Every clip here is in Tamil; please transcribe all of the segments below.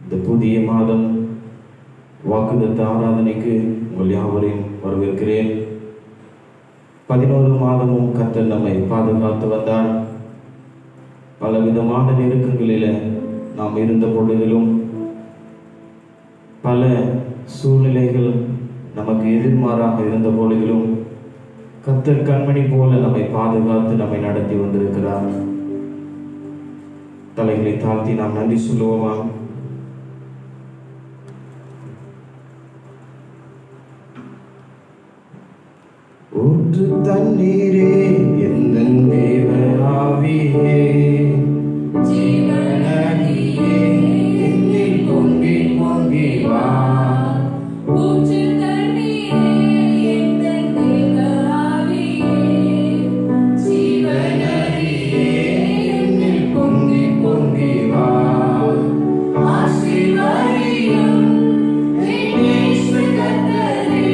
இந்த புதிய மாதம் வாக்குத்தத்த ஆராதனைக்கு உங்கள் யாவரையும் வரவேற்கிறேன். 11 மாதமும் கர்த்தர் நம்மை பாதுகாத்து வந்தார். பலவிதமான நெருக்கங்களில் நாம் இருந்த பொழுதிலும், பல சூழ்நிலைகள் நமக்கு எதிர்மாறாக இருந்த பொழுதிலும் கர்த்தர் கண்மணி போல நம்மை பாதுகாத்து நம்மை நடத்தி வந்திருக்கிறார். தலைகளை தாழ்த்தி நாம் நன்றி சொல்லுவோமா? ஊற்று தண்ணீரே எந்தன் தேவ ஆவியே, ஜீவநதியே என்னில் பொங்கி பொங்கி வா. ஊற்று தண்ணீரே எந்தன் தேவ ஆவியே, ஜீவநதியே என்னில் பொங்கி பொங்கி வா. ஆசீர்வதியும் இயேசு கர்த்தரே,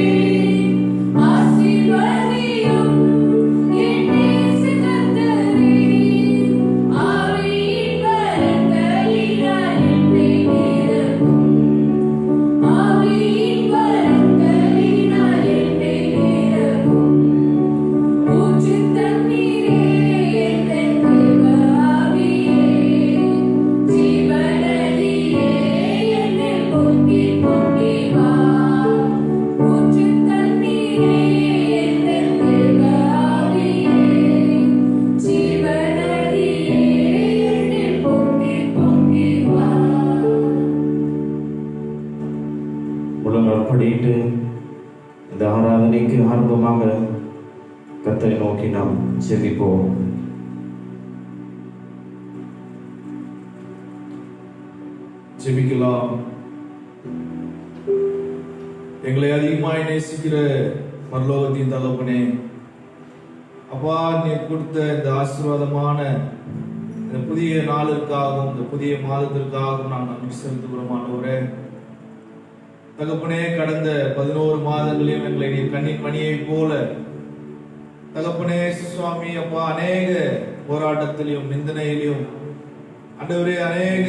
படிட்டு இந்த ஆராதனைக்கு ஆரம்பமாக கர்த்தரை நோக்கி நாம் செபிப்போம். ஜெபிக்கலாம். எங்களை அதிகமாய் நேசிக்கிற பரலோகத்தின் தகப்பனே, அப்பா, நீ கொடுத்த இந்த ஆசீர்வாதமான இந்த புதிய நாளுக்காகவும் இந்த புதிய மாதத்திற்காகவும் நான் நன்றி செலுத்துகிறோம் ஆண்டவரே. தகப்பனே, கடந்த 11 மாதங்களையும் எங்களை நீ கண்ணின் மணியை போல தகப்பனே சுவாமி அப்பா, அநேக போராட்டத்திலையும் நிந்தனையிலும் ஆண்டவரே, அநேக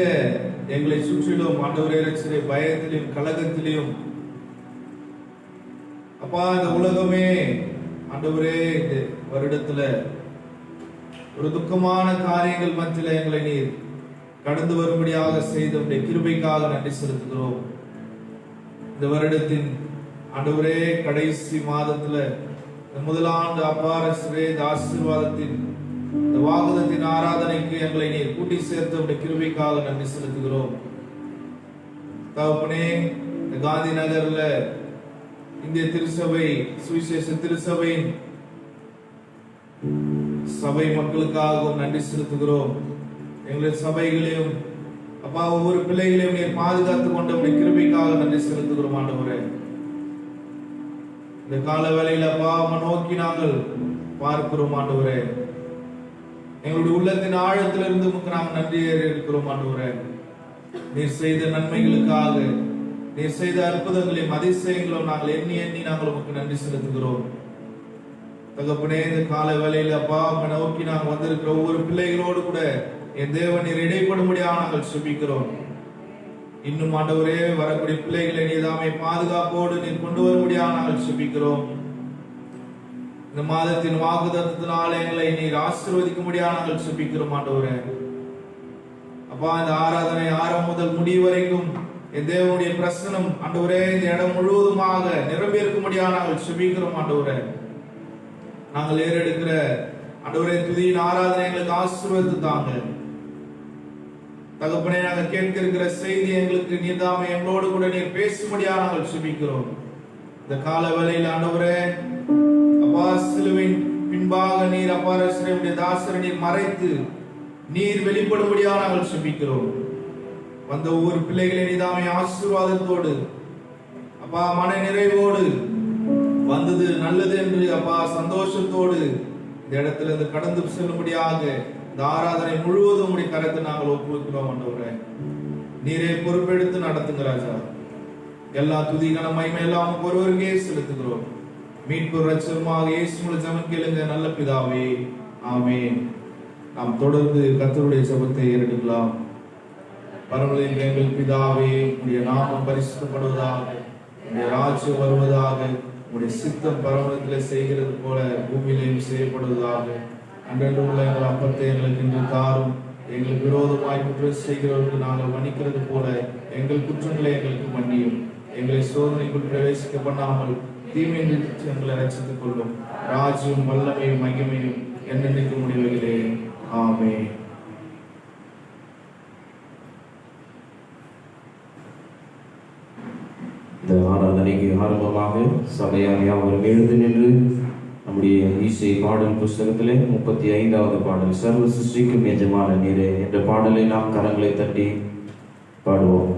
எங்களை சுற்றிலும் ஆண்டவரே ரட்சகரே பயத்திலும் கலகத்திலும் அப்பா, இந்த உலகமே ஆண்டவரே இந்த வருடத்துல ஒரு துக்கமான காரியங்கள் மத்தியில எங்களை நீர் கடந்து வரும்படியாக செய்த உடைய கிருபைக்காக நன்றி செலுத்துகிறோம். இந்த வருடத்தின் ஆண்டவரே கடைசி மாதத்துல முதலாண்டு அப்பாரே இந்த ஆசீர்வாதத்தின் இந்த வாக்குத்தத்தின் ஆராதனைக்கு எங்களை நீர் கூட்டி சேர்த்த உடைய கிருபைக்காக நன்றி செலுத்துகிறோம். தகப்பனே, இந்த காந்தி நகர்ல இந்திய திருச்சபை சுவிசேஷ திருச்சபையின் சபை மக்களுக்காகவும் நன்றி செலுத்துகிறோம். எங்களுடைய சபைகளையும் அப்பா, ஒவ்வொரு பிள்ளைகளையும் நீர் பாதுகாத்து கொண்ட உடைய கிருபைக்காக நன்றி செலுத்துகிறோம் ஆண்டவரே. இந்த கால வேளையில அப்பா நோக்கி நாங்கள் பார்க்கிறோம் ஆண்டவரே. எங்களுடைய உள்ளத்தின் ஆழத்திலிருந்து உமக்கு நாங்கள் நன்றி இருக்கிறோம் ஆண்டவரே. நீர் செய்த நன்மைகளுக்காக, நீர் செய்த அற்புதங்களையும் அதிசயங்களும் நாங்கள் எண்ணி எண்ணி நாங்கள் உமக்கு நன்றி செலுத்துகிறோம். தகப்பனே, இந்த கால வேளையில அப்பா நோக்கி நாங்கள் வந்திருக்கிற ஒவ்வொரு பிள்ளைகளோடு கூட என் தேவன் நீர் இடைப்படும்படியாக நாங்கள் சுபிக்கிறோம். இன்னும் ஆண்டவரே, வரக்கூடிய பிள்ளைகளை நீதாமை பாதுகாப்போடு நீர் கொண்டு வரும்படியாக நாங்கள் சுபிக்கிறோம். இந்த மாதத்தின் வாக்குத்தத்தினால் எங்களை நீர் ஆசீர்வதிக்கும்படியாக நாங்கள் சுபிக்கிறோம் ஆண்டவரே. அப்பா, இந்த ஆராதனை ஆரம்பம் முதல் முடிவு வரைக்கும் என் தேவனுடைய பிரசனம் ஆண்டவரே இந்த இடம் முழுவதுமாக நிரம்பி இருக்கும்படியாக நாங்கள் சுபிக்கிறோம் ஆண்டவரே. நாங்கள் ஏறெடுக்கிற ஆண்டவரே துதியின் ஆராதனை எங்களுக்கு ஆசீர்வதித்து தாங்க தகப்பனே. நாங்கள் கேட்க இருக்கிற செய்தி எங்களுக்கு நீதாமே எங்களோடு கூட நீர் பேசும்படியாக நாங்கள் சுபிக்கிறோம். இந்த கால வேளையில் ஆண்டவரே அப்பா, சிலுவையின் பின்பாக நீர் அப்பா ரசனுடைய தாசரை நீர் மறைத்து நீர் வெளிப்படும்படியாக நாங்கள் சுபிக்கிறோம். வந்த ஒவ்வொரு பிள்ளைகளை நீதாமே ஆசீர்வாதத்தோடு அப்பா மன நிறைவோடு வந்தது நல்லது என்று அப்பா சந்தோஷத்தோடு இந்த இடத்துல இருந்து கடந்து செல்லும்படியாக இந்த ஆராதனை முழுவதும் உடைய கரத்தை நாங்கள் ஒப்புவிக்கிறோம் ஆண்டவரே. நீரே பொறுப்பெடுத்து நடத்துங்க ராஜா. எல்லா துதி கன மகிமை எல்லாம் ஒருவருக்கே செலுத்துகிறோம். மீட்பு ரட்சகருமாக இயேசுவின் ஜெபம் கேளுங்க நல்ல பிதாவே, ஆமென். நாம் தொடர்ந்து கர்த்தருடைய ஜெபத்தை ஏறெடுக்கலாம். பரமத்தில் எங்கள் பிதாவே, உம்முடைய நாமம் பரிசுத்தப்படுவதாக, உம்முடைய ராஜ்யம் வருவதாக, உம்முடைய சித்தம் பரமத்திலே செய்கிறது போல பூமியிலேயும் செய்யப்படுவதாக. அன்றன்று உள்ள எங்கள் அப்பத்தை எங்களுக்கு இன்று தாரும். எங்களுக்கு விரோதமாய் குற்றம் செய்கிறவர்களுக்கு நாங்கள் மன்னிக்கிறது போல எங்கள் குற்றங்களை எங்களுக்கு மன்னியும். எங்களை சோதனைக்குள் பிரவேசிக்க பண்ணாமல் தீமையை எங்களை ரட்சித்துக் கொள்ளும். ராஜ்யம், வல்லமையும், மகிமையும் என்னென்னைக்கு முடிவுகளே. ஆமென். இந்த ஆராதனைக்கு ஆரம்பமாக சபையார் யாவரும் எழுந்து நின்று நம்முடைய இசை பாடல் புஸ்தகத்திலே 35வது பாடல், சர்வ சிருஷ்டிக்கும் எஜமான நீரே என்ற பாடலை நாம் கரங்களை தட்டி பாடுவோம்.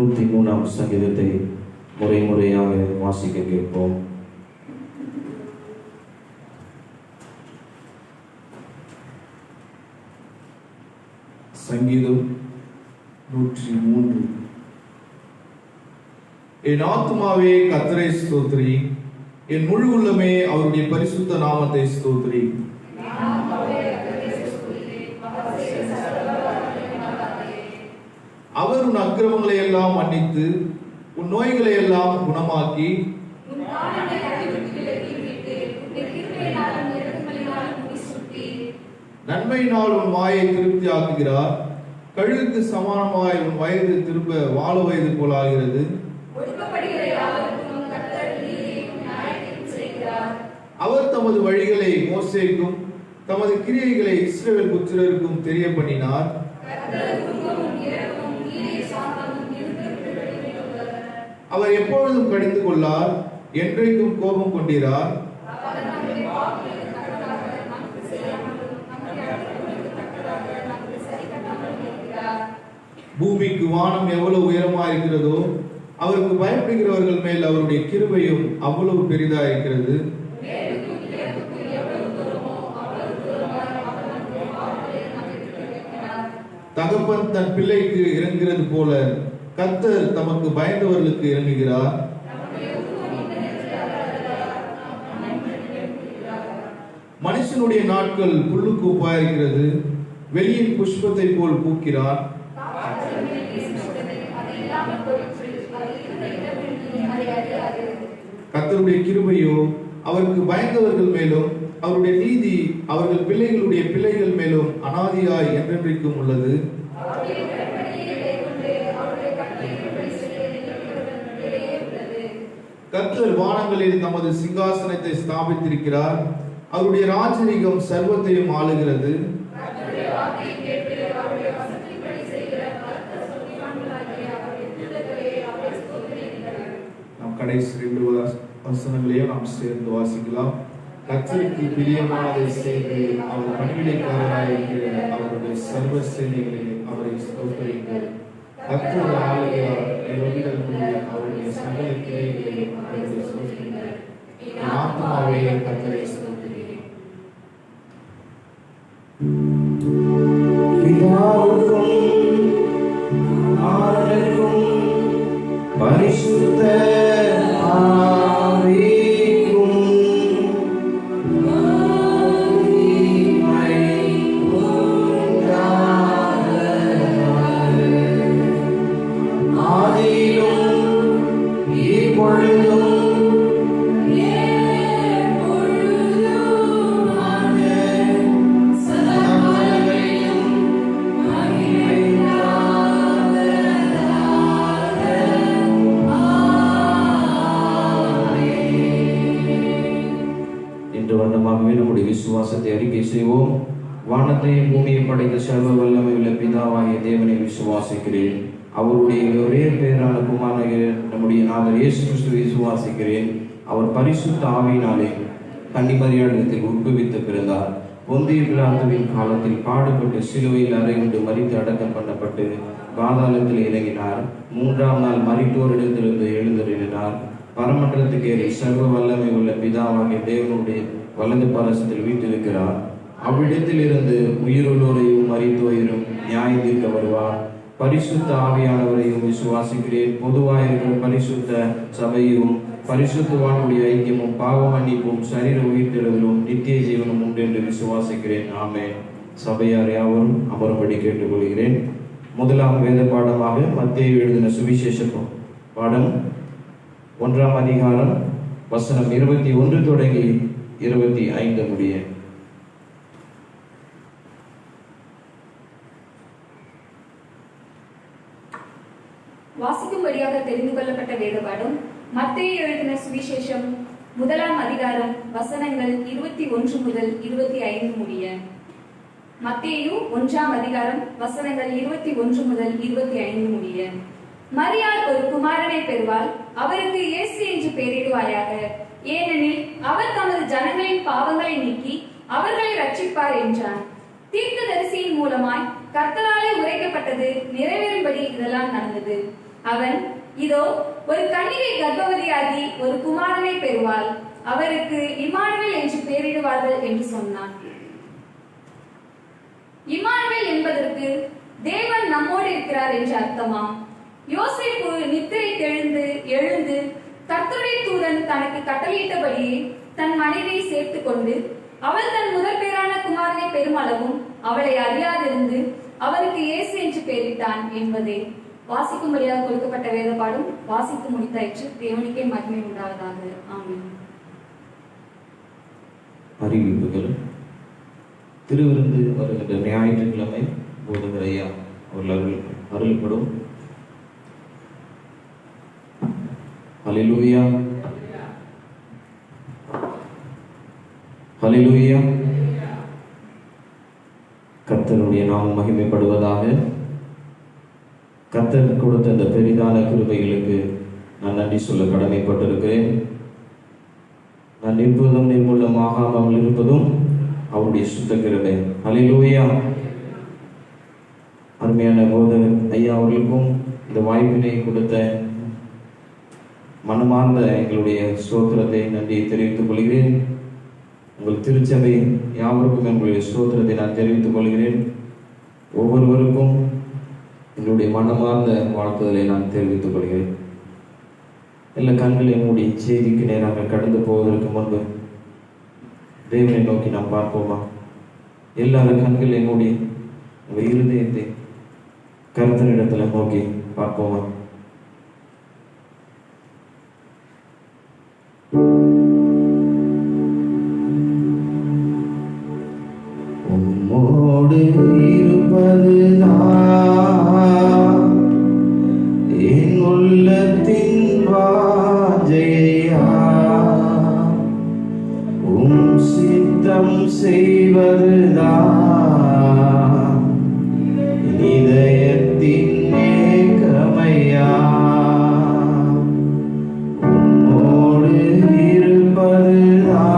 103 சங்கீதத்தை முறையாக வாசிக்க கேட்போம். சங்கீதம் 103. என் ஆத்துமாவே கர்த்தரை ஸ்தோத்திரி, என் முழு உள்ளமே அவருடைய பரிசுத்த நாமத்தை ஸ்தோத்திரி. அவர் உன் அக்கிரமங்களை எல்லாம் மன்னித்து உன் நோய்களை எல்லாம் குணமாக்கி நன்மையினால் உன் வாயை திருப்தி ஆக்குகிறார். கழுகுக்கு சமானமாய் உன் வயது திரும்ப வாழ வயது போல் ஆகிறது. அவர் தமது வழிகளை மோசேக்கும் தமது கிரியைகளை இஸ்ரவேல் புத்திரருக்கும் தெரிய பண்ணினார். அவர் எப்பொழுதும் கடிந்து கொள்ளார், என்றைக்கும் கோபம் கொண்டிரார். பூமிக்கு வானம் எவ்வளவு உயரமா இருக்கிறதோ அவருக்கு பயப்படுகிறவர்கள் மேல் அவருடைய கிருபையும் அவ்வளவு பெரிதா இருக்கிறது. தகப்பன் தன் பிள்ளைக்கு இறங்குகிறது போல கர்த்தர் தமக்கு பயந்தவர்களுக்கு இறங்குகிறார். மனுஷனுடைய நாட்கள் புல்லுக்கூப்பா இருக்கிறது, வெளியின் புஷ்பத்தை போல் பூக்கிறார். கர்த்தருடைய கிருபையோ அவருக்கு பயந்தவர்கள் மேலும் அவருடைய நீதி அவர்கள் பிள்ளைகளுடைய பிள்ளைகள் மேலும் அனாதியாய் என்றென்றைக்கும் உள்ளது. கர்த்தர் வானங்களில் தமது சிங்காசனத்தை ஸ்தாபித்திருக்கிறார், அவருடைய ராஜரீகம் சர்வத்தையும் ஆளுகிறது. நாம் கடைசி 2 வசனங்களையும் நாம் சேர்ந்து வாசிக்கலாம். கர்த்தருக்கு பிரியமானதை செய்து அவர் பணிவிடைக்காரராயிருக்கிற அவருடைய சர்வ சேனைகளை அவரை ஸ்தோத்திரியுங்கள். கர்த்தர் ஆளுகிறார், அவருடைய சகல கிரியைகளை அவரை ஸ்தோத்திரியுங்கள். ஆத்மாவே கர்த்தரை ஸ்தோத்திரி. பிதாவுக்கும் ஆவிக்கும் பரிசுத்த ஆவிக்கும் மகிமை உண்டாவதாக. ஆதியிலும் இப்பொழுதும் நம்முடைய விசுவாசத்தை அறிக்கை செய்வோம். வானத்தையும் பூமியை படைத்த சர்வ வல்லமை உள்ள பிதாவாகிய தேவனை விசுவாசிக்கிறேன். அவருடைய ஒரே பேரான குமாரனாகிய நம்முடைய நாதர் இயேசு கிறிஸ்துவை விசுவாசிக்கிறேன். அவர் பரிசுத்த ஆவியினாலே கன்னிமரியாளிடத்தில் உட்பவித்து பிறந்தார். பொந்திய பிலாத்துவின் காலத்தில் பாடுபட்டு சிலுவையில் அறையுண்டு மரித்து அடக்கம் பண்ணப்பட்டு பாதாளத்தில் இறங்கினார். 3ஆம் நாள் மரித்தோரிடத்திலிருந்து எழுந்தருளினார். பரமண்டலத்துக்கு ஏறி சர்வ வல்லமை உள்ள பிதாவாகிய தேவனுடைய வலது பாரசத்தில் வீட்டிருக்கிறார். அவ்விடத்தில் இருந்து உயிருள்ளோரையும் மரித்தோரையும் நியாயம் தீர்க்க வருவார். பரிசுத்த ஆவியானவரையும் விசுவாசிக்கிறேன். பொதுவாயிருக்கிற பரிசுத்த சபையும் பரிசுத்தவானுடைய ஐக்கியமும் பாவ மன்னிப்பும் சரீர உயிர்த்தெழுதலும் நித்திய ஜீவனும் உண்டு என்று விசுவாசிக்கிறேன். ஆமென். சபையார் யாவரும் அமரும்படி கேட்டுக்கொள்கிறேன். முதலாம் வேத பாடமாக மத்தேயு எழுதின சுவிசேஷ பாடம் 1ஆம் அதிகாரம் வசனம் 21 தொடங்கி 25 முடிய. வாசிக்கும்படியாக தெரிந்து கொள்ளப்பட்ட வேத பாடம் மத்தேயு எழுதின சுவிசேஷம் 1ஆம் அதிகாரம் வசனங்கள் 21 முதல் 25 முடிய. மத்தேயு 1ஆம் அதிகாரம் வசனங்கள் 21 முதல் 25 முடிய. மரியாள் ஒரு குமாரனை பெறுவாள், அவருக்கு இயேசு என்று பெயரிடுவாயாக. ஏனெனில் அவர் தமது ஜனங்களின் பாவங்களை நீக்கி அவர்களை ரட்சிப்பார் என்றான். தீர்க்கதரிசியின் மூலமாய் கர்த்தராலே உரைக்கப்பட்டது நிறைவேறும்படி இதெல்லாம் நடந்தது. அவன், இதோ ஒரு கன்னிகை கர்ப்பவதியாகி ஒரு குமாரனை பெறுவாள், அவருக்கு இம்மானுவேல் என்று பெயரிடுவார்கள் என்று சொன்னான். இம்மானுவேல் என்பதற்கு தேவன் நம்மோடு இருக்கிறார் என்று அர்த்தமாம். யோசேப்பு நித்திரை எழுந்து கர்த்தருடைய தூதன் தனக்கு கட்டளையிட்டபடியே தன் மனைவியை சேர்த்துக் கொண்டு அவள் தன் முதல் பேரான குமாரனை பெருமளவும் அவளை அறியாதிருந்து அவருக்கு இயேசு என்று பெயரிட்டான் என்பதே வாசிக்கும்படியாக கொடுக்கப்பட்ட வேத பாடம் வாசித்து முடித்தாயிற்று. தேவனுக்கே மகிமை உண்டாவதாக. ஆமென். அறிவிப்புகள். திருவிருந்து வருகின்ற ஞாயிற்றுக்கிழமை போதகர் ஐயா அவர்கள் அருள்படும். ஹல்லேலூயா, ஹல்லேலூயா. கர்த்தருடைய நாமம் மகிமைப்படுவதாக. கர்த்தர் கொடுத்த இந்த பெரிதான கிருபைகளுக்கு நான் நன்றி சொல்ல கடமைப்பட்டிருக்கிறேன். நான் நிற்பதும் நிர்மூலமாகாமல் இருப்பதும் அவருடைய சுத்த கிருபை. ஹல்லேலூயா. அருமையான போதகர் ஐயா அவர்களுக்கும் இந்த வாய்ப்பினை கொடுத்த மனமார்ந்த எங்களுடைய ஸ்தோத்திரத்தை நன்றியை தெரிவித்துக் கொள்கிறேன். உங்கள் திருச்சபை யாவருக்கும் எங்களுடைய ஸ்தோத்திரத்தை நான் தெரிவித்துக் கொள்கிறேன். ஒவ்வொருவருக்கும் எங்களுடைய மனமார்ந்த வாழ்த்துதலை நான் தெரிவித்துக் கொள்கிறேன். எல்லா கண்களை மூடி செய்திக்கு நேராக கடந்து போவதற்கு முன்பு தேவனை நோக்கி நாம் பார்ப்போமா? எல்லார கண்களை மூடி உங்கள் இருதயத்தை கர்த்தரிடத்துல நோக்கி பார்ப்போமா? உம்மோடு இருப்பதுதான் என் உள்ளத்தின் வாஞ்சையா, உம் சித்தம் செய்வதுதான் இதயத்தின் ஏக்கமையா. உம்மோடு இருப்பதுதான்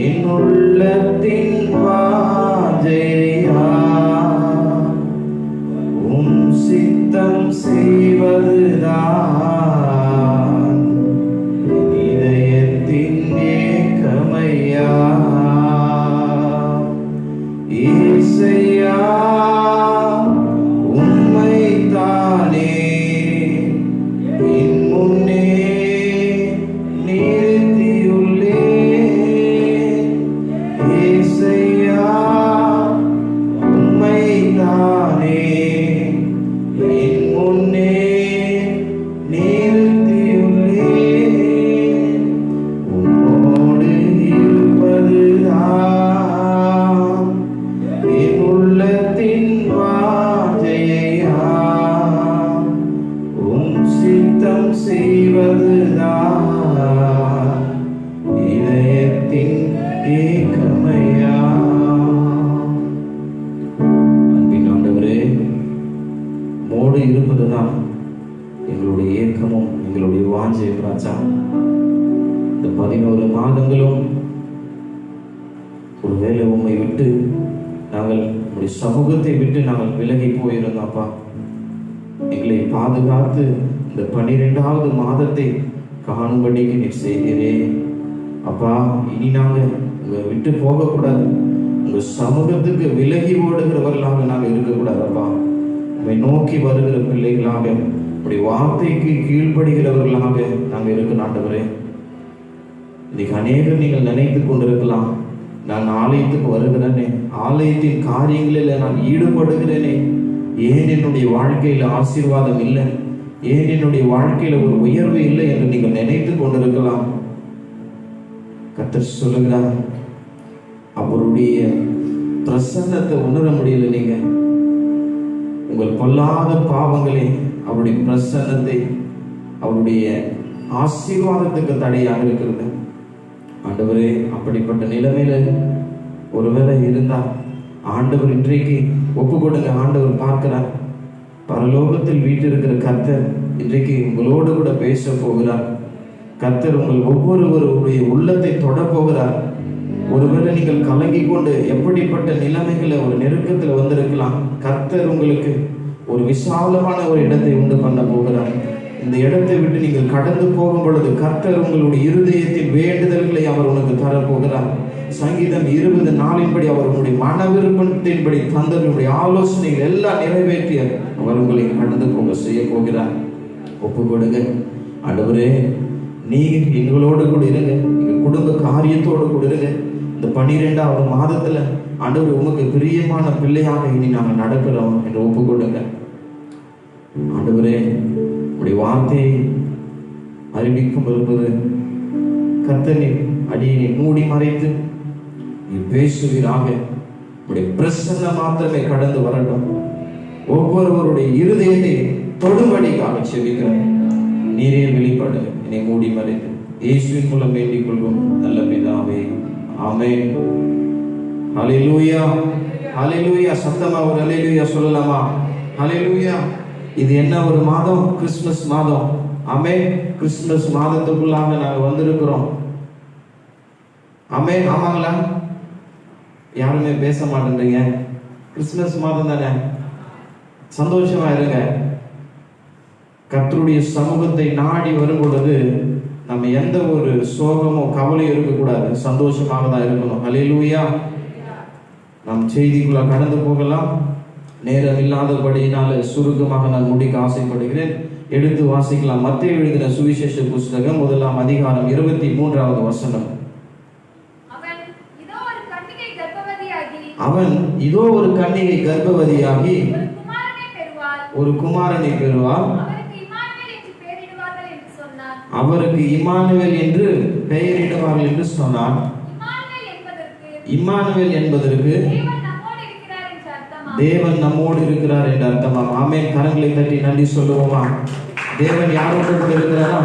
என் உள்ளத்தின் வாஞ்சையா, உம் சித்தம் செய்வதுதான் இதயத்தின் ஏக்கமையா. இயேசையா உம்மைத்தானே என் முன்னே நிறுத்தியுள்ளேன். இயேசையா உம்மைத்தானே என் முன்னே நிறுத்தியுள்ளேன். உம்மோடு இருப்பதுதான் என் உள்ளத்தின் வாஞ்சையா, உம் சித்தம் செய்வதுதான் இதயத்தின் ஏக்கமையா. அன்பின் ஆண்டவரே, மோடு இருப்பதுதான் எங்களுடைய ஏக்கமும் எங்களுடைய வாஞ்சை ராஜா. இந்த 11 மாதங்களும் ஒருவேளை உம்மை விட்டு நாங்கள் உங்களுடைய சமூகத்தை விட்டு நாங்கள் விலகி போயிருந்தோம் அப்பா. எங்களை பாதுகாத்து இந்த 12வது மாதத்தை காணும்படிக்கு நீர் செய்கிறே அப்பா. இனி நாங்கள் உங்களை விட்டு போகக்கூடாது, உங்க சமூகத்துக்கு விலகி ஓடுகிறவர்களாக நாங்கள் இருக்கக்கூடாது அப்பா. உம்மை நோக்கி வருகிற பிள்ளைகளாக, உடைய வார்த்தைக்கு கீழ்ப்படுகிறவர்களாக நாங்கள் இருக்க ஆண்டவரே. இன்னைக்கு அநேகர் நீங்கள் நினைத்து கொண்டிருக்கலாம், நான் ஆலயத்துக்கு வருகிறேனே, ஆலயத்தின் காரியங்களில் நான் ஈடுபடுகிறேனே, ஏன் என்னுடைய வாழ்க்கையில் ஆசீர்வாதம் இல்லை, ஏன் என்னுடைய வாழ்க்கையில ஒரு உயர்வு இல்லை என்று நீங்கள் நினைத்து கொண்டிருக்கலாம். கர்த்தர் சொல்லுகிறார், அவருடைய பிரசன்னத்தை உணர முடியல. நீங்க உங்கள் பொல்லாத பாவங்களே அவருடைய பிரசன்னத்தை, அவருடைய ஆசீர்வாதத்துக்கு தடையாக இருக்கிறது. ஆண்டவரே, அப்படிப்பட்ட நிலைமையில ஒருவேளை இருந்தா ஆண்டவர் இன்றைக்கு ஒப்பு கொடுங்க. ஆண்டவர் பார்க்கிறார். பரலோகத்தில் வீட்டிருக்கிற கர்த்தர் இன்றைக்கு உங்களோடு கூட பேச போகிறார். கர்த்தர் உங்கள் ஒவ்வொருவருடைய உள்ளத்தை தொட போகிறார். ஒருவேளை நீங்கள் கலங்கி கொண்டு எப்படிப்பட்ட நிலைமைகளை ஒரு நெருக்கத்தில் வந்திருக்கலாம். கர்த்தர் உங்களுக்கு ஒரு விசாலமான ஒரு இடத்தை உண்டு பண்ண போகிறார். இந்த இடத்தை விட்டு நீங்கள் கடந்து போகும் பொழுது கர்த்தர் உங்களுடைய இருதயத்தின் வேண்டுதல்களை அவர் உனக்கு தரப்போகிறார். சங்கீதம் 20:4 அவர் உங்களுடைய மன விருப்பத்தின்படி தந்தனுடைய ஆலோசனைகள் எல்லாம் நிறைவேற்றிய அவர் உங்களை கடந்து போக செய்ய போகிறார். ஒப்பு கொடுங்க. ஆண்டவரே, நீங்க எங்களோடு கூட இருங்க, எங்க குடும்ப காரியத்தோடு கூட இருங்க. இந்த 12வது மாதத்துல ஆண்டவர் உமக்கு பிரியமான பிள்ளையாக இனி நாங்கள் நடக்கிறோம் என்று ஒப்பு கொடுங்க. ஆண்டவரே, உடைய வார்த்தையை அறிவிக்கும் இருப்பது கர்த்தனை அடியை மூடி மறைத்து நீ பேசுவீராக. உடைய பிரசன்னம் மாத்திரமே கடந்து வரட்டும். ஒவ்வொருவருடைய இருதயத்தை தொடும்படிக்காக செபிக்கிறேன். நீரே வெளிப்படு, என்னை மூடி மறைத்து இயேசுவின் மூலம் வேண்டிக் கொள்வோம் நல்ல பிதாவே, ஆமென். ஹல்லேலூயா, ஹல்லேலூயா. சத்தமா ஒரு ஹல்லேலூயா சொல்லலாமா? ஹல்லேலூயா. இது என்ன ஒரு மாதம்? கிறிஸ்துமஸ் மாதம். ஆமென். கிறிஸ்துமஸ் மாதத்துக்குள்ளாக நாங்கள் வந்திருக்கிறோம். ஆமென். ஆமாங்களா? யாருமே பேச மாட்டேன்றீங்க. கிறிஸ்துமஸ் மாதம் தானே, சந்தோஷமா இருங்க. கர்த்தருடைய சமூகத்தை நாடி வரும் பொழுது நம்ம எந்த ஒரு சோகமோ கவலையும் இருக்கக்கூடாது, சந்தோஷமாக தான் இருக்கணும். ஹல்லேலூயா. நம் செய்திக்குள்ள கடந்து போகலாம். நேரம் இல்லாதபடியினால சுருக்கமாக நான் முடிக்க ஆசைப்படுகிறேன். எடுத்து வாசிக்கலாம். மத்தேயு எழுதின சுவிசேஷ புஸ்தகம் 1ஆம் அதிகாரம் 23வது வசனம். அவன் இதோ ஒரு கன்னிகை கர்ப்பவதியாகி ஒரு குமாரனை பெறுவாள். அவருக்கு இம்மானுவேல் என்று பெயரிடுவார்கள் என்று சொன்னான். இம்மானுவேல் என்பதற்கு தேவன் நம்மோடு இருக்கிறார் என்று அர்த்தமாம். ஆமென். கரங்களை தட்டி நன்றி சொல்லுவோமா? தேவன் யாரோடு கூட இருக்கிறாரா?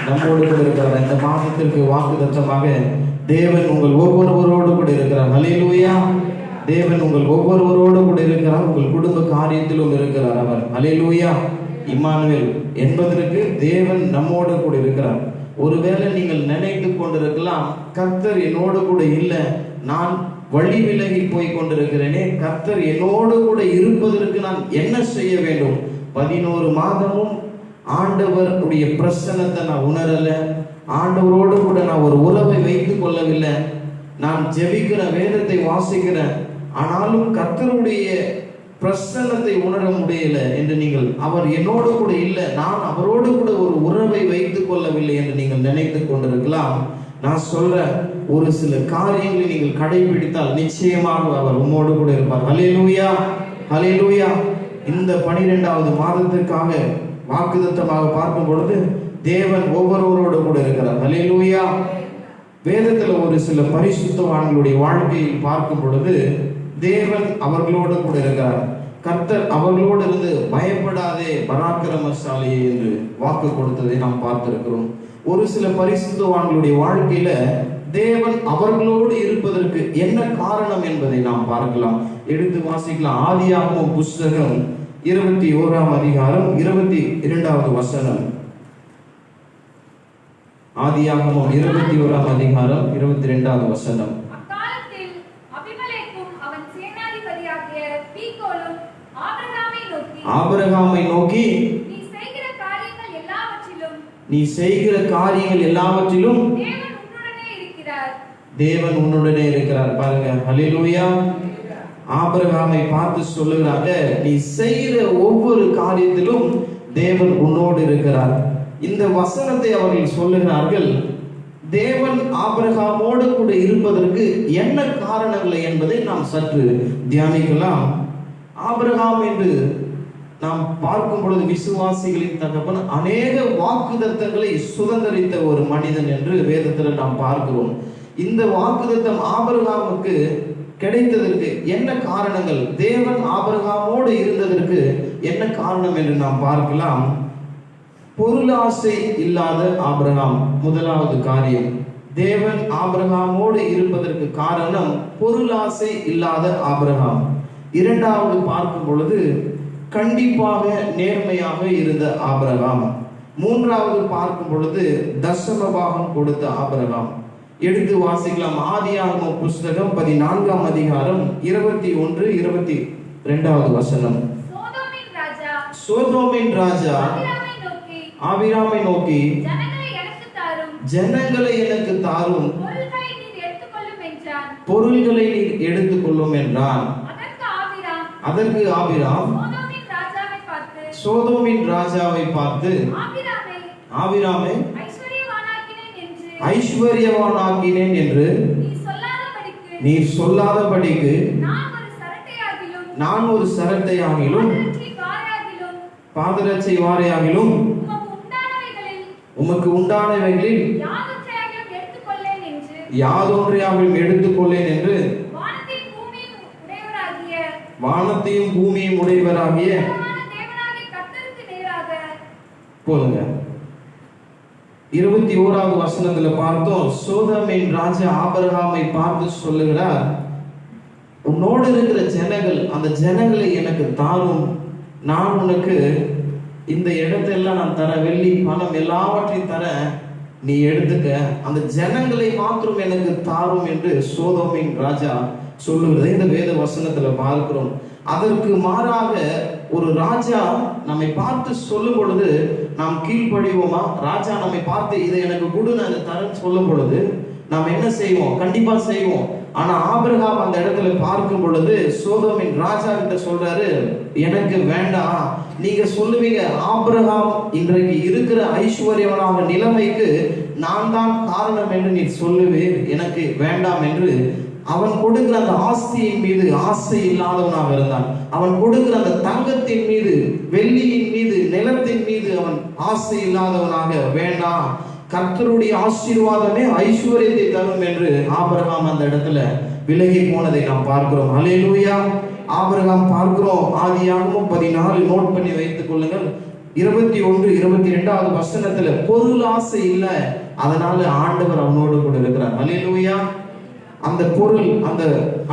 நம்மோடு கூட இருக்கிறார். இந்த மாதத்திற்கு வாக்குத்தத்தமாக தேவன் உங்கள் ஒவ்வொருவரோடு கூட இருக்கிறார். ஹல்லேலூயா. தேவன் உங்கள் ஒவ்வொருவரோடு கூட இருக்கிறார். உங்கள் குடும்ப காரியத்திலும் இருக்கிறார் அவர். ஹல்லேலூயா. இம்மானுவேல் என்பதற்கு தேவன் நம்மோடு கூட இருக்கிறார். ஒருவேளை நீங்கள் நினைத்து கொண்டிருக்கலாம், கர்த்தர் என்னோடு கூட இல்லை, நான் வழி விலகி போய் கொண்டிருக்கிறேனே, கர்த்தர் என்னோடு கூட இருப்பதற்கு நான் என்ன செய்ய வேண்டும்? 11 மாதமும் ஆண்டவருடைய பிரசன்னத்தை நான் உணரல, ஆண்டவரோடு கூட நான் ஒரு உறவை வைத்துக் கொள்ளவில்லை, நான் ஜெபிக்கிற வேதத்தை வாசிக்கிறேன், ஆனாலும் கர்த்தருடைய பிரசன்னத்தை உணர முடியல என்று நீங்கள், அவர் என்னோடு கூட இல்லை, நான் அவரோடு கூட ஒரு உறவை வைத்துக் கொள்ளவில்லை என்று நீங்கள் நினைத்து கொண்டிருக்கலாம். நான் சொல்ற ஒரு சில காரியங்களை நீங்கள் கடைபிடித்தால் நிச்சயமாக அவர் உம்மோடு கூட இருப்பார். ஹல்லேலூயா, ஹல்லேலூயா. இந்த 12வது மாதத்திற்காக வாக்குத்தத்தமாக பார்க்கும் பொழுது தேவன் ஒவ்வொருவரோடு கூட இருக்கிறார். ஹல்லேலூயா. வேதத்துல ஒரு சில பரிசுத்தவான்களுடைய வாழ்க்கையில் பார்க்கும் பொழுது தேவன் அவர்களோடு கூட இருக்கிறார். கர்த்தர் அவர்களோடு இருந்து பயப்படாதே பராக்கிரமசாலியே என்று வாக்கு கொடுத்ததை நாம் பார்த்திருக்கிறோம். ஒரு சில பரிசுத்தவான்களுடைய வாழ்க்கையில தேவன் அவர்களோடு இருப்பதற்கு என்ன காரணம் என்பதை நாம் பார்க்கலாம். எடுத்து வாசிக்கலாம். ஆதியாகமம் புஸ்தகம் 21ஆம் அதிகாரம் 22வது வசனம். ஆதியாகமம் 21ஆம் அதிகாரம் 22வது வசனம். ஆபிரகாமை நோக்கி நீ செய்கிற காரியங்கள் எல்லாவற்றிலும் தேவன் உன்னுடனே இருக்கிறார். பாருங்க. ஹல்லேலூயா. ஆபிரகாமை பார்த்து சொல்லுகிறாங்க, நீ செய்கிற ஒவ்வொரு காரியத்திலும் தேவன் உன்னோடு இருக்கிறார். இந்த வசனத்தை அவர்கள் சொல்லுகிறார்கள். தேவன் ஆபிரகாமோடு கூட இருப்பதற்கு என்ன காரணங்கள் என்பதை நாம் சற்று தியானிக்கலாம். ஆபிரகாம் என்று நாம் பார்க்கும் பொழுது விசுவாசிகளின் தகப்பன், அநேக வாக்குத்தத்தங்களை சுதந்திரித்த ஒரு மனிதன் என்று வேதத்தில் நாம் பார்க்கிறோம். இந்த வாக்குத்தத்தம் ஆபிரகாமுக்கு கிடைத்ததற்கு என்ன காரணங்கள், தேவன் ஆபிரகாமோடு இருந்ததற்கு என்ன காரணம் என்று நாம் பார்க்கலாம். பொருளாசை இல்லாத ஆபிரகாம் முதலாவது காரியம். தேவன் ஆபிரகாமோடு இருப்பதற்கு காரணம் பொருளாசை இல்லாத ஆபிரகாம். இரண்டாவது பார்க்கும் பொழுது கண்டிப்பாக நேர்மையாக இருந்த ஆபிரகாம். மூன்றாவது பார்க்கும் பொழுது தசமபாகம் கொடுத்த ஆபிரகாம். எடுத்து வாசிக்கலாம். ஆதியாகமம் புஸ்தகம் 14ஆம் அதிகாரம் 21-22வது வசனம். சோதோமின் ராஜா ஆபிராமை நோக்கி ஜனங்களை எனக்கு தாரும், பொருள்களை நீர் எடுத்துக்கொள்ளும் என்றான். அதற்கு ஆபிராம் சோதோமின் ராஜாவை பார்த்து, ஆபிராமை ஐஸ்வர்யவானாக்கினேன் என்று நீர் சொல்லாதபடிக்கு நான் ஒரு சரட்டையாகிலும் பாதரட்சை வாரையாகிலும் உமக்கு உண்டானவைகளில் யாதொன்றையாகிலும் எடுத்துக்கொள்ளேன் என்று வானத்தையும் பூமியையும் உடையவராகிய போதுங்க. 21வது வசனத்துல பார்த்தோம், சோதோமின் ராஜா ஆபிரகாமை பார்த்து சொல்லுகிறார், உன்னோடு இருக்கிற ஜனங்கள், அந்த ஜனங்களை எனக்கு தாரும், நான் உனக்கு இந்த இடத்தெல்லாம் நான் தர, வெள்ளி பணம் எல்லாவற்றையும் தர, நீ எடுத்துக்க, அந்த ஜனங்களை மாத்திரம் எனக்கு தாரும் என்று சோதோமின் ராஜா சொல்லுகிறதை இந்த வேத வசனத்துல பார்க்கிறோம். அதற்கு மாறாக ஒரு ராஜா நம்மை பார்த்து சொல்லும் பொழுது நாம் கீழ்ப்படிவோமா? ராஜா நம்மை பார்த்து இதை எனக்கு கொடு, நான் இதை தரேன்னு சொல்லும் பொழுது நாம் என்ன செய்வோம்? கண்டிப்பா செய்வோம். ஆனா ஆபிரகாம் அந்த இடத்துல பார்க்கும் பொழுது சோதோமின் ராஜா கிட்ட சொல்றாரு, எனக்கு வேண்டாம். நீங்க சொல்லுவீங்க, ஆபிரகாம் இன்றைக்கு இருக்கிற ஐஸ்வர்யவனாக நிலைமைக்கு நான் தான் காரணம் என்று நீ சொல்லுவீர், எனக்கு வேண்டாம் என்று அவன் கொடுக்கிற அந்த ஆஸ்தியின் மீது ஆசை இல்லாதவனாக இருந்தான். அவன் கொடுக்கிற அந்த தங்கத்தின் மீது, வெள்ளியின் மீது, நிலத்தின் மீது அவன் ஆசை இல்லாதவனாக, வேண்டாம், கர்த்தருடைய ஆசீர்வாதமே ஐஸ்வர்யத்தை தரும் என்று ஆபிரகாம் அந்த இடத்துல விலகி போனதை நாம் பார்க்கிறோம். அல்லேலூயா. ஆபிரகாம் பார்க்கிறோம், ஆதியாகமம் 14 நோட் பண்ணி வைத்துக் கொள்ளுங்கள். 21, 22வது வசனத்துல பொருள் ஆசை இல்லை, அதனால ஆண்டவர் அவனோடு கூட இருக்கிறார். அல்லேலூயா. அந்த பொருள், அந்த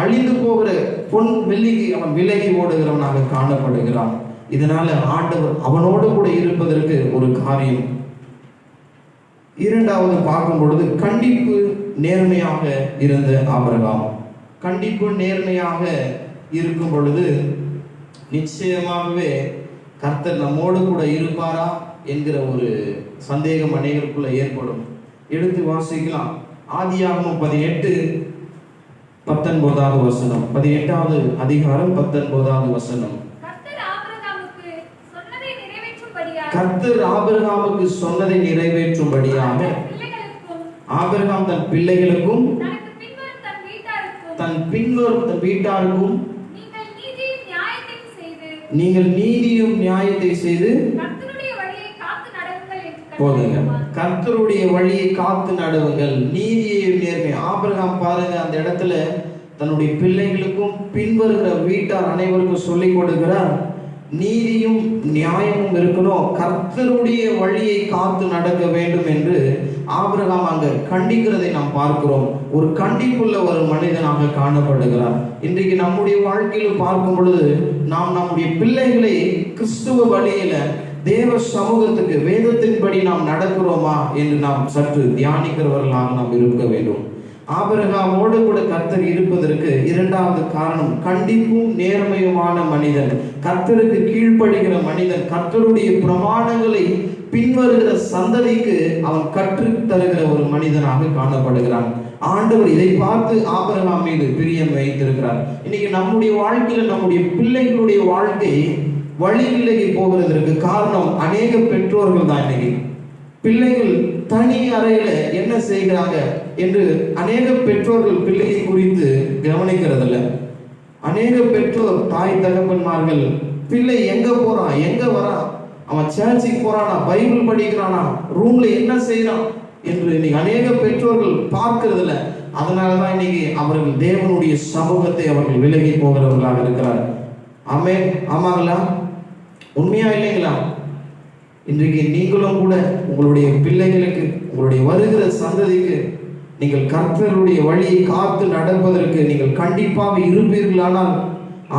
அழிந்து போகிற பொன் வெள்ளிக்கு அவன் விலகி ஓடுகிறவனாக காணப்படுகிறான். இதனால ஆண்டவர் அவனோடு கூட இருப்பதற்கு ஒரு காரியம். இரண்டாவது பார்க்கும் பொழுது கண்டிப்பு நேர்மையாக இருந்த ஆபிரகாம். கண்டிப்பு நேர்மையாக இருக்கும் பொழுது நிச்சயமாகவே கர்த்தர் நம்மோடு கூட இருப்பாரா என்கிற ஒரு சந்தேகம் அநேகருக்குள்ள ஏற்படும். எடுத்து வாசிக்கலாம். ஆதியாகமம் 18:19வது வசனம். 18வது அதிகாரம் 19வது வசனம். கர்த்தர் ஆபிரகாமுக்கு சொன்னதை நிறைவேற்றும்படியாக ஆபிரகாம் தன் பிள்ளைகளுக்கும் தன் பின்வரும் தன் வீட்டாருக்கும் நீங்கள் நீதியும் நியாயத்தை செய்து போதுங்க. கர்த்தருடைய வழியை காத்து நடவுங்கள், நீதியையும் நேர்மை. ஆபிரகாம் பாருங்க, அந்த இடத்துல தன்னுடைய பிள்ளைகளுக்கும் பின்வருகிற வீட்டார் அனைவருக்கும் சொல்லிக் கொடுக்கிறார், நீதியும் நியாயமும் இருக்கணும், கர்த்தருடைய வழியை காத்து நடக்க வேண்டும் என்று ஆபிரகாம் அங்க கண்டிக்கிறதை நாம் பார்க்கிறோம். ஒரு கண்டிப்புள்ள ஒரு மனிதனாக காணப்படுகிறார். இன்றைக்கு நம்முடைய வாழ்க்கையில் பார்க்கும் பொழுது நாம் நம்முடைய பிள்ளைகளை கிறிஸ்துவ வழியில தேவ சமூகத்துக்கு வேதத்தின்படி நாம் நடக்கிறோமா என்று நாம் சற்று தியானிக்கிறவர்களாக நாம் இருக்க வேண்டும். ஆபிரகாமோடு கூட கர்த்தர் இருப்பதற்கு இரண்டாவது காரணம், கண்டிப்பும் நேர்மையுமான மனிதன், கர்த்தருக்கு கீழ்ப்படுகிற மனிதன், கர்த்தருடைய பிரமாணங்களை பின்வருகிற சந்ததிக்கு அவன் கற்று தருகிற ஒரு மனிதனாக காணப்படுகிறான். ஆண்டவர் இதை பார்த்து ஆபிரகாம் மீது பிரியம் வைத்திருக்கிறார். இன்னைக்கு நம்முடைய வாழ்க்கையில நம்முடைய பிள்ளைகளுடைய வாழ்க்கை வழி விலகி போகிறதற்கு காரணம் அநேக பெற்றோர்கள் தான். இன்னைக்கு பிள்ளைகள் தனி அறையில என்ன செய்கிறாங்க என்று அநேக பெற்றோர்கள் பிள்ளையை குறித்து கவனிக்கிறதில்ல. அநேக பெற்றோர் தாய் தகப்பன்மார்கள் பிள்ளை எங்க போறான், எங்க வரான், அவன் சர்ச்சுக்கு போறானா, பைபிள் படிக்கிறானா, ரூம்ல என்ன செய்யறான் என்று இன்னைக்கு அநேக பெற்றோர்கள் பார்க்கிறதில்ல. அதனாலதான் இன்னைக்கு அவர்கள் தேவனுடைய சமூகத்தை அவர்கள் விலகி போகிறவர்களாக இருக்கிறார். ஆமென். ஆமாங்களா? உண்மையா இல்லைங்களா? இன்றைக்கு நீங்களும் கூட உங்களுடைய பிள்ளைகளுக்கு, உங்களுடைய வருகிற சந்ததிக்கு நீங்கள் கர்த்தருடைய வழியை காத்து நடப்பதற்கு நீங்கள் கண்டிப்பாக இருப்பீர்களானால்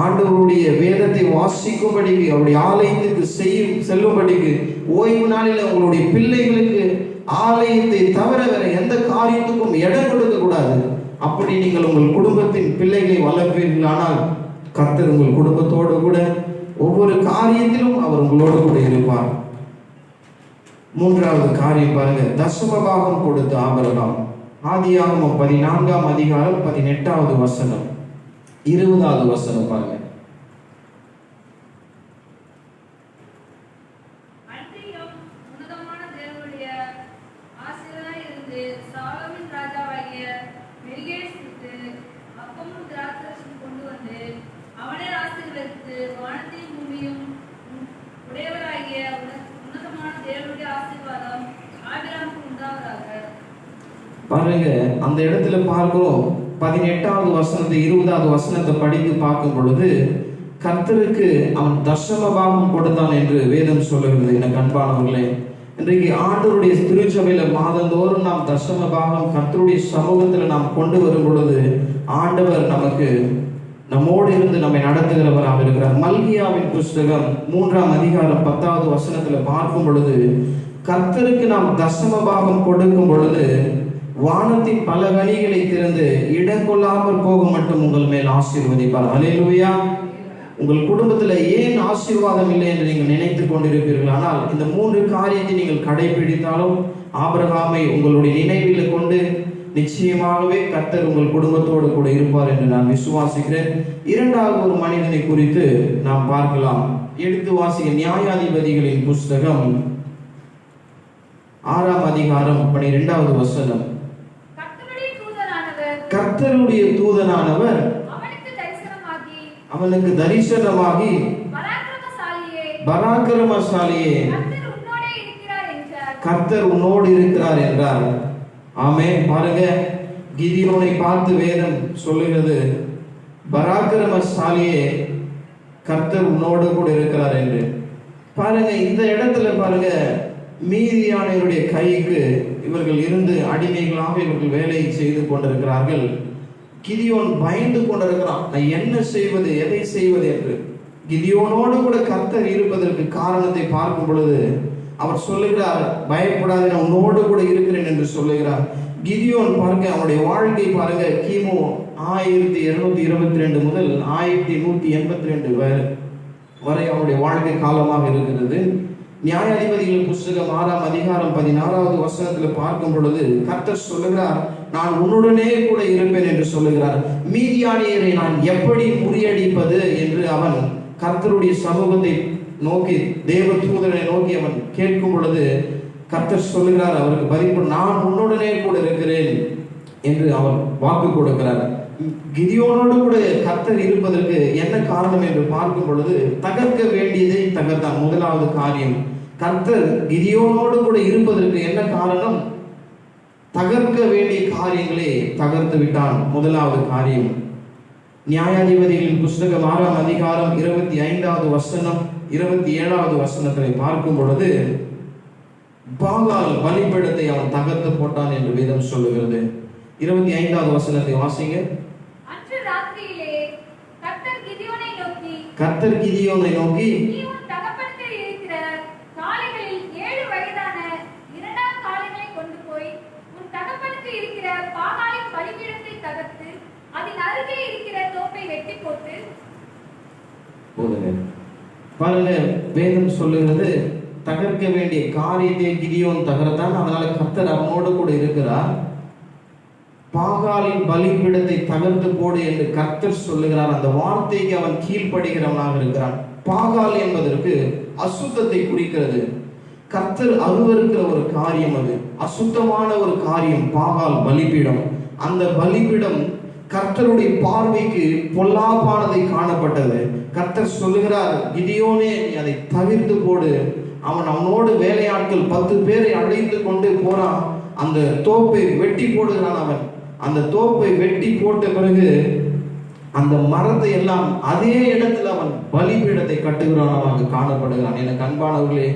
ஆண்டவருடைய வேதத்தை வாசிக்கும்படிக்கு, அவருடைய ஆலயத்துக்கு செல்லும்படிக்கு, ஓய்வு நாளில் உங்களுடைய பிள்ளைகளுக்கு ஆலயத்தை தவிர வேற எந்த காரியத்துக்கும் இடம் கொடுக்க கூடாது. அப்படி நீங்கள் உங்கள் குடும்பத்தின் பிள்ளைகளை வளர்ப்பீர்களானால் கர்த்தர் உங்கள் குடும்பத்தோடு கூட ஒவ்வொரு காரியத்திலும் அவர் உங்களோடு கூட இருப்பார். மூன்றாவது காரியம் பாருங்க, தசமபாகம் கொடுத்த ஆபிரகாம். ஆதியாகமம் 14ஆம் அதிகாரம் 18வது வசனம் 20வது வசனம் பாருங்க. பாருங்க, அந்த இடத்துல பார்க்கிறோம் 18வது வசனத்தை 20வது வசனத்தை படித்து பார்க்கும் பொழுது கர்த்தருக்கு அவன் தசமபாகம் கொடுத்தான் என்று வேதம் சொல்லுகிறது. எனக்கு அன்பானவர்களே, இன்றைக்கு ஆண்டவருடைய திருச்சபையில மாதந்தோறும் நாம் தசமபாகம் கர்த்தருடைய சமூகத்துல நாம் கொண்டு வரும் பொழுது ஆண்டவர் நமக்கு நம்மோடு இருந்து நம்மை நடத்துகிறவராக இருக்கிறார். மல்கியாவின் புஸ்தகம் 3ஆம் அதிகாரம் 10வது வசனத்துல பார்க்கும் பொழுது கர்த்தருக்கு நாம் தசமபாகம் கொடுக்கும் பொழுது வானத்தின் பல கனிகளை திறந்து இடம் கொள்ளாமல் போக மட்டும் உங்கள் மேல் ஆசீர்வதிப்பார். அல்லேலூயா. உங்கள் குடும்பத்துல ஏன் ஆசீர்வாதம் இல்லை என்று நீங்கள் நினைத்துக் கொண்டிருப்பீர்கள். ஆனால் இந்த 3 காரியத்தை நீங்கள் கடைபிடித்தாலும் ஆபிரகாமை உங்களுடைய நினைவில் கொண்டு நிச்சயமாகவே கர்த்தர் உங்கள் குடும்பத்தோடு கூட இருப்பார் என்று நான் விசுவாசிக்கிறேன். இரண்டாவது ஒரு மனிதனை குறித்து நாம் பார்க்கலாம். எடுத்து வாசிக்க நியாயாதிபதிகளின் புஸ்தகம் 6ஆம் அதிகாரம் 12வது வசனம். கர்த்தருடைய தூதனானவர் அவனுக்கு தரிசனமாகி பராக்கிரமசாலியே கர்த்தர் உன்னோடு இருக்கிறார் என்றார். ஆமென். பாருங்க, கிதியோனை பார்த்து வேதம் சொல்லுகிறது, பராக்கிரமசாலியே கர்த்தர் உன்னோடு கூட இருக்கிறார் என்று. பாருங்க, இந்த இடத்துல பாருங்க, மீதியானவருடைய கைக்கு இவர்கள் இருந்து அடிமைகளாக இவர்கள் வேலையை செய்து கொண்டிருக்கிறார்கள். கிதியோன் பயந்து கொண்டிருக்கிறான், நான் என்ன செய்வது, எதை செய்வது என்று. கிதியோனோடு கூட கர்த்தர் இருப்பதற்கு காரணத்தை பார்க்கும் பொழுது அவர் சொல்லுகிறார், பயப்படாத, நான் உன்னோடு கூட இருக்கிறேன் என்று சொல்லுகிறார். கிதியோன் பாருங்க, அவனுடைய வாழ்க்கை பாருங்க, கிமு 1222 முதல் 1182 வரை அவனுடைய வாழ்க்கை காலமாக இருக்கிறது. நியாயாதிபதிகள் புஸ்தகம் 6ஆம் அதிகாரம் 16வது வசனத்துல பார்க்கும் பொழுது கர்த்தர் சொல்லுகிறார், நான் உன்னுடனே கூட இருப்பேன் என்று சொல்லுகிறார். மீதியானியரை நான் எப்படி முறியடிப்பது என்று அவன் கர்த்தருடைய சமூகத்தை நோக்கி, தேவ தூதனை நோக்கி அவன் கேட்கும் பொழுது கர்த்தர் சொல்லுகிறார் அவருக்கு பதில், நான் உன்னுடனே கூட இருக்கிறேன் என்று அவர் வாக்கு கொடுக்கிறார். கிதியோனோடு கூட கர்த்தர் இருப்பதற்கு என்ன காரணம் என்று பார்க்கும் பொழுது தகர்க்க வேண்டியதை தகர்த்தான். முதலாவது காரியம், கர்த்தர் கிதியோனோடு கூட இருப்பதற்கு என்ன காரணம்? தகர்க்க வேண்டிய காரியங்களை தகர்த்து விட்டான். முதலாவது காரியம், நியாயாதிபதிகளின் புஸ்தகம் 6ஆம் அதிகாரம் 25வது வசனம் 27வது வசனத்தை பார்க்கும் பொழுது பாகால் பலிபீடத்தை அவன் தகர்த்து போட்டான் என்று வேதம் சொல்லுகிறது. 25வது வசனத்தை வாசிங்க. கர்த்தர் கிதியோனை நோக்கி, பாருங்க, வேதம் சொல்லுகிறது தகர்க்க வேண்டிய காரியத்தை கிதியோன் தகர்த்தான். அதனால கர்த்தர் அவனோடு கூட இருக்கிறார். பாகாலின் பலிபீடத்தை தகர்த்து போடு என்று கர்த்தர் சொல்லுகிறார். அந்த வார்த்தைக்கு அவன் கீழ்ப்படுகிறவனாக இருக்கிறான். பாகால் என்பதற்கு அசுத்தத்தை குறிக்கிறது. கர்த்தர் அருவருக்கிற ஒரு காரியம், அது அசுத்தமான ஒரு காரியம். பாகால் பலிபீடம், அந்த பலிபீடம் கர்த்தருடைய பார்வைக்கு பொல்லாப்பானதை காணப்பட்டது. கர்த்தர் சொல்லுகிறார், கிதியோனே நீ அதை தவிர்த்து போடு. அவனோடு வேலையாட்கள் 10 பேரை அழைத்து கொண்டு போறான். அந்த தோப்பை வெட்டி போடுகிறான். அவன் அந்த தோப்பை வெட்டி போட்ட பிறகு அந்த மரத்தை எல்லாம் அதே இடத்துல அவன் பலிபீடத்தை கட்டுகிறான், காணப்படுகிறான். எனக்கு அன்பானவர்களே,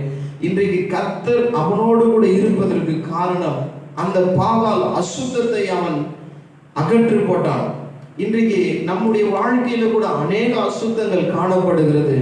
இன்றைக்கு கர்த்தர் அவனோடு கூட இருப்பதற்கு காரணம் அந்த பாகால் அசுத்தத்தை அவன் அகற்றி போட்டான். இன்றைக்கு நம்முடைய வாழ்க்கையில கூட அநேக அசுத்தங்கள் காணப்படுகிறது.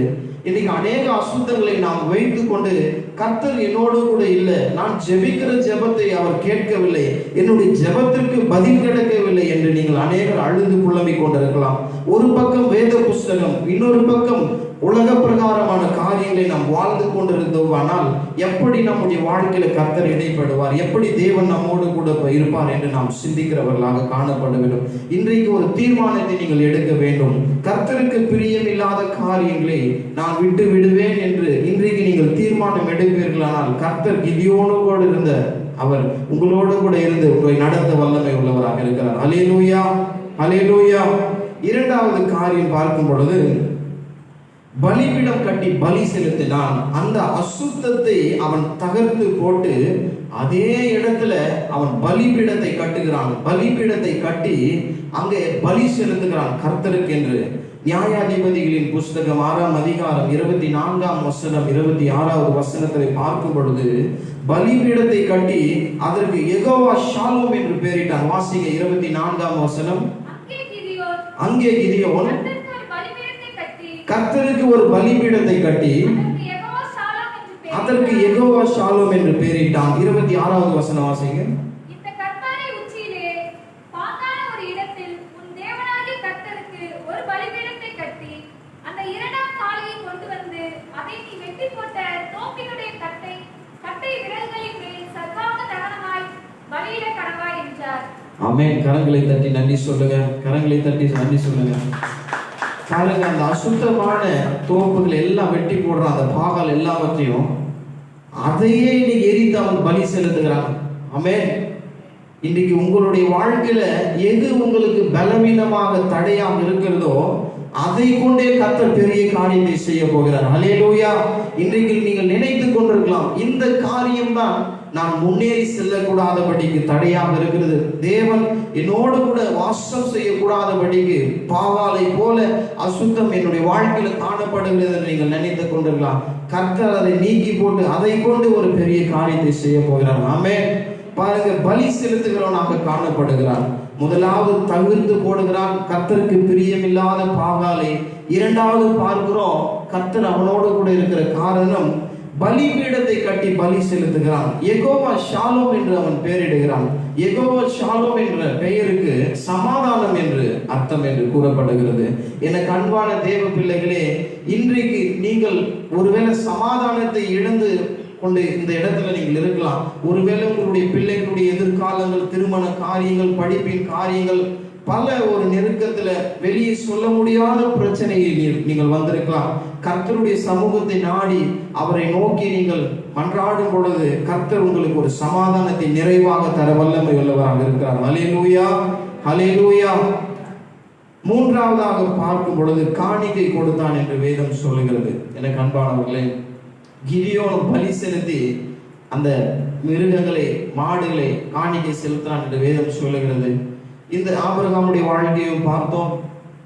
இன்னைக்கு அநேக அசுத்தங்களை நாம் வைத்துக் கொண்டு கர்த்தர் என்னோடு கூட இல்லை, நான் ஜெபிக்கிற ஜெபத்தை அவர் கேட்கவில்லை, என்னுடைய ஜெபத்திற்கு பதில் கிடைக்கவில்லை என்று நீங்கள் அநேகர் அழுது புலம்பிக் கொண்டிருக்கலாம். ஒரு பக்கம் வேத புஸ்தகம், இன்னொரு பக்கம் உலக பிரகாரமான காரியங்களை நாம் வாழ்ந்து கொண்டிருந்தோமானால் எப்படி நம்முடைய வாழ்க்கையில கர்த்தர் இடைப்படுவார், எப்படி தேவன் நம்மோடு கூட இருப்பார் என்று நாம் சிந்திக்கிறவர்களாக காணப்பட வேண்டும். இன்றைக்கு ஒரு தீர்மானத்தை நீங்கள் எடுக்க வேண்டும். கர்த்தருக்கு பிரியமில்லாத காரியங்களை நான் விட்டு விடுவேன் என்று இன்றைக்கு நீங்கள் தீர்மானம் எடுப்பீர்களானால் கர்த்தர் கிதியோனோடு இருந்த அவர் உங்களோடு கூட இருந்து உங்களை நடத்த வல்லமை உள்ளவராக இருக்கிறார். அல்லேலூயா, அல்லேலூயா. இரண்டாவது காரியம் பார்க்கும் பொழுது, பலிபீடம் கட்டி பலி செலுத்தினான். அந்த அசுத்தத்தை அவன் தகர்த்து போட்டு அதே இடத்துல அவன் பலிபீடத்தை கட்டுகிறான். பலிபீடத்தை கட்டி அங்கே பலி செலுத்துகிறான் கர்த்தருக்கு என்று. நியாயாதிபதிகளின் புஸ்தகம் 6ஆம் அதிகாரம் 24ஆம் வசனம் 26வது வசனத்தை பார்க்கும் பொழுது, பலிபீடத்தை கட்டி அதற்கு யெகோவா ஷாலோம் என்று பெயரிட்டான். வாசிங்க 24ஆம் வசனம். அங்கே கிதியோன் கர்த்தருக்கு ஒரு பலிபீடத்தை கட்டி அதற்கு யெகோவா ஷாலோம் என்று பெயரிட்டான். 26வது வசனம் வாசிங்க. இந்த கர்த்தாரை உச்சியிலே பாதாள ஒரு இடத்தில் உன் தேவனாகிய கர்த்தருக்கு ஒரு பலிபீடத்தை கட்டி அந்த இரண்டாம் காளையை கொண்டு வந்து அதை நீ வெட்டி போட்ட தோப்பினுடைய கட்டை விரல்களின் மேல் சர்வாங்க தகனமாய் பலியிட கடவாய் என்றார். ஆமென். கரங்களை தட்டி நன்றி சொல்லுங்க. கரங்களை தட்டி நன்றி சொல்லுங்க. பாருங்க, அந்த அசுத்தமான தோப்புகள் எல்லாம் வெட்டி போடுற அந்த பாகால் எல்லாவற்றையும் அதையே இன்னைக்கு எரித்து அவன் பலி செலுத்துகிறான். ஆமென். இன்னைக்கு உங்களுடைய வாழ்க்கையில எது உங்களுக்கு பலவீனமாக தடையாக இருக்கிறதோ அதை கொண்டே கர்த்தர் பெரிய காரியத்தை செய்ய போகிறார். அல்லேலூயா. இன்றைக்கு நீங்கள் நினைத்து கொண்டிருக்கலாம், இந்த காரியம் தான் நான் முன்னேறி செல்லக்கூடாதபடிக்கு தடையாக இருக்கிறது, தேவன் என்னோடு கூட வாசம் செய்யக்கூடாதபடிக்கு பாவாலை போல அசுத்தம் என்னுடைய வாழ்க்கையில காணப்படுகிறது என்று நீங்கள் நினைத்து கொண்டிருக்கலாம். கர்த்தர் அதை நீக்கி போட்டு அதை கொண்டு ஒரு பெரிய காரியத்தை செய்ய போகிறார். ஆமென். பாருங்க, பலி செலுத்துகிறவனாக காணப்படுகிறான். முதலாவது தவிர்த்து போடுகிறான் கர்த்தருக்கு பிரியமில்லாத பாகாலை. இரண்டாவது பார்க்கிறோம், கர்த்தர் அவனோடு கூட இருக்கிற காரணம் பலிபீடத்தை கட்டி பலி செலுத்துகிறான். யெகோவா ஷாலோம் என்று அவன் பெயரிடுகிறான். யெகோவா ஷாலோம் என்ற பெயருக்கு சமாதானம் என்று அர்த்தம் என்று கூறப்படுகிறது. எனக்கு அன்பான தேவ பிள்ளைகளே, இன்றைக்கு நீங்கள் ஒருவேளை சமாதானத்தை இழந்து கொண்டு இந்த இடத்துல நீங்கள் இருக்கலாம். ஒருவேளை உங்களுடைய பிள்ளைகளுடைய எதிர்காலங்கள், திருமண காரியங்கள், படிப்பின் காரியங்கள், பல ஒரு நெருக்கத்துல வெளியே சொல்ல முடியாத பிரச்சனையில் நீங்கள் வந்திருக்கலாம். கர்த்தருடைய சமூகத்தை நாடி அவரை நோக்கி நீங்கள் மன்றாடும் பொழுது கர்த்தர் உங்களுக்கு ஒரு சமாதானத்தை நிறைவாக தர வல்லமை உள்ளவராக இருக்கிறார். அல்லேலூயா, அல்லேலூயா. மூன்றாவதாக பார்க்கும் பொழுது காணிக்கை கொடுத்தான் என்று வேதம் சொல்லுகிறது. எனக்கு அன்பானவர்களே, கிதியோன் பலி செலுத்தி அந்த மிருகங்களை, மாடுகளை காணிக்கை செலுத்தினான் என்று வேதம் சொல்லுகிறது. இந்த ஆபிரகாமுடைய வாழ்க்கையை பார்த்தோம்,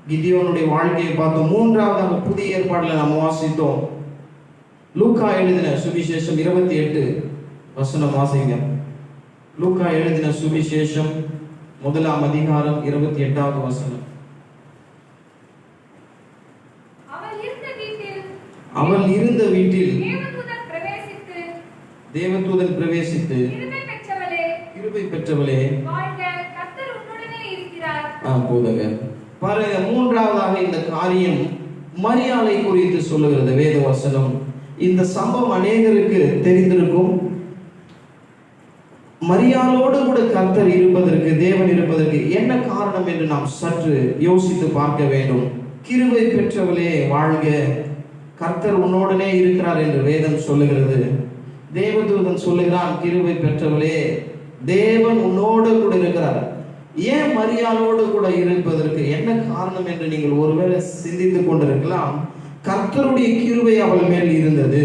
கிதியோனுடைய வாழ்க்கையை பார்த்தோம். மூன்றாவதாக புதிய ஏற்பாடுல நாம் வாசித்தோம். லூக்கா எழுதின சுவிசேஷம் 28 வசனம் வாசிங்க. லூக்கா எழுதின சுவிசேஷம் 1ஆம் அதிகாரம் 28வது வசனம். அவள் இருந்த வீட்டில் தேவதூதன் பிரவேசித்து கிருபை பெற்றவளே போதக. பாருங்க, மூன்றாவதாக இந்த காரியம் மரியாளை குறித்து சொல்லுகிறது வேத வசனம். இந்த சம்பவம் அநேகருக்கு தெரிந்திருக்கும். மரியாளோடு கூட கர்த்தர் இருப்பதற்கு, தேவன் இருப்பதற்கு என்ன காரணம் என்று நாம் சற்று யோசித்து பார்க்க வேண்டும். கிருபை பெற்றவளே வாழ்க, கர்த்தர் உன்னோடனே இருக்கிறார் என்று வேதம் சொல்லுகிறது. தேவதூதன் சொல்லுகிறான், கிருபை பெற்றவளே, தேவன் உன்னோடு கூட இருக்கிறார். ஏன் மரியாளோடு கூட இருப்பதற்கு என்ன காரணம் என்று நீங்கள் ஒருவேளை சிந்தித்துக் கொண்டிருக்கலாம். கர்த்தருடைய கிருபை அவள் மேல் இருந்தது.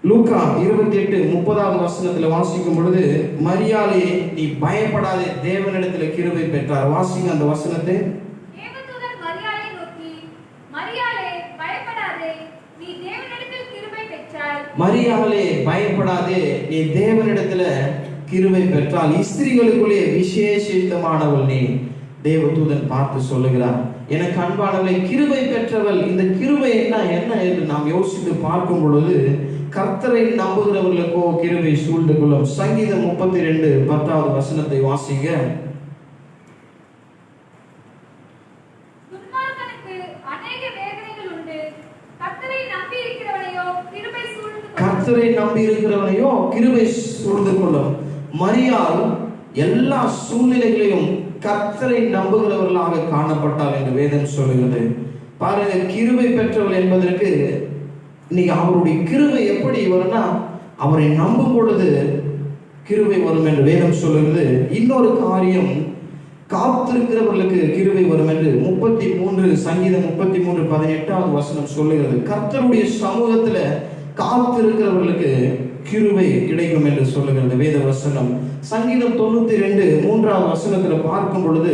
லூக்கா 28:30வது வசனத்துல வாசிக்கும் பொழுது, மரியாளே நீ பயப்படாதே, தேவனிடத்துல கிருபை பெற்றார். வாசிங்க அந்த வசனத்தை. தேவதூதன் மரியாளை நோக்கி, மரியாளே பயப்படாதே, நீ தேவனிடத்தில் கிருபை பெற்றாய். மரியாளே பயப்படாதே, நீ தேவனிடத்துல கிருபை பெற்றால், ஸ்திரீகளுக்குள்ளே விசேஷித்தமானவள் நீ. தேவதூதன் பார்த்து சொல்லுகிறார். எனக்கு அன்பானவளை, கிருபை பெற்றவள். இந்த கிருபை என்ன என்று நாம் யோசித்து பார்க்கும் பொழுது, கர்த்தரை நம்புகிறவர்களுக்கோ கிருபை சூழ்ந்து கொள்ளும். சங்கீதம் 32:10வது வசனத்தை வாசிங்க. துன்மார்க்கனுக்கு அநேக வேதனைகள் உண்டு, கர்த்தரை நம்பி இருக்கிறவனையோ கிருபை சூழ்ந்து கொள்ளும். மரியாள் எல்லா சூழ்நிலைகளையும் கர்த்தரை நம்புகிறவர்களாக காணப்பட்டாள் என்று வேதம் சொல்லுகிறது. பாருங்க, கிருபை பெற்றவள் என்பதற்கு இன்னைக்கு அவருடைய கிருபை எப்படி வரும்னா, அவரை நம்பும் பொழுது கிருபை வரும் என்று வேதம் சொல்லுகிறது. இன்னொரு காரியம், காத்திருக்கிறவர்களுக்கு கிருபை வரும் என்று 33 சங்கீதம் 33:18 வசனம் சொல்லுகிறது. கர்த்தருடைய சமூகத்துல காத்திருக்கிறவர்களுக்கு கிருபை கிடைக்கும் என்று சொல்லுகிறது வேத வசனம். சங்கீதம் 92:3 வசனத்துல பார்க்கும் பொழுது,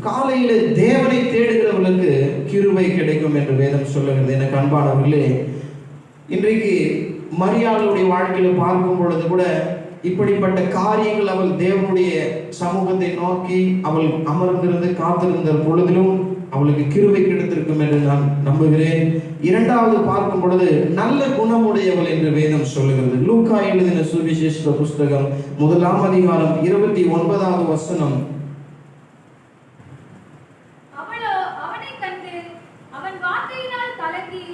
காலையில தேவனை தேடுகிறவர்களுக்கு கிருபை கிடைக்கும் என்று வேதம் சொல்லுகிறது. எனக்கு அன்பானவர்களே, இன்றைக்கு மரியாளுடைய வாழ்க்கையில பார்க்கும் பொழுது கூட இப்படிப்பட்ட காரியங்கள், அவள் தேவனுடைய சமூகத்தை நோக்கி அவள் அமர்ந்திருந்து காத்திருந்த பொழுதிலும் அவளுக்கு கிருபை கிடைத்திருக்கும் என்று நான் நம்புகிறேன். இரண்டாவது பார்க்கும் பொழுது நல்ல குணமுடையவள் என்று வேதம் சொல்லுகிறது. லூக்கா எழுதின சுவிசேஷ புஸ்தகம் 1 அதிகாரம் 29 வசனம். அவளோ அவனை கண்டு அவன் வார்த்தையினால் கலங்கி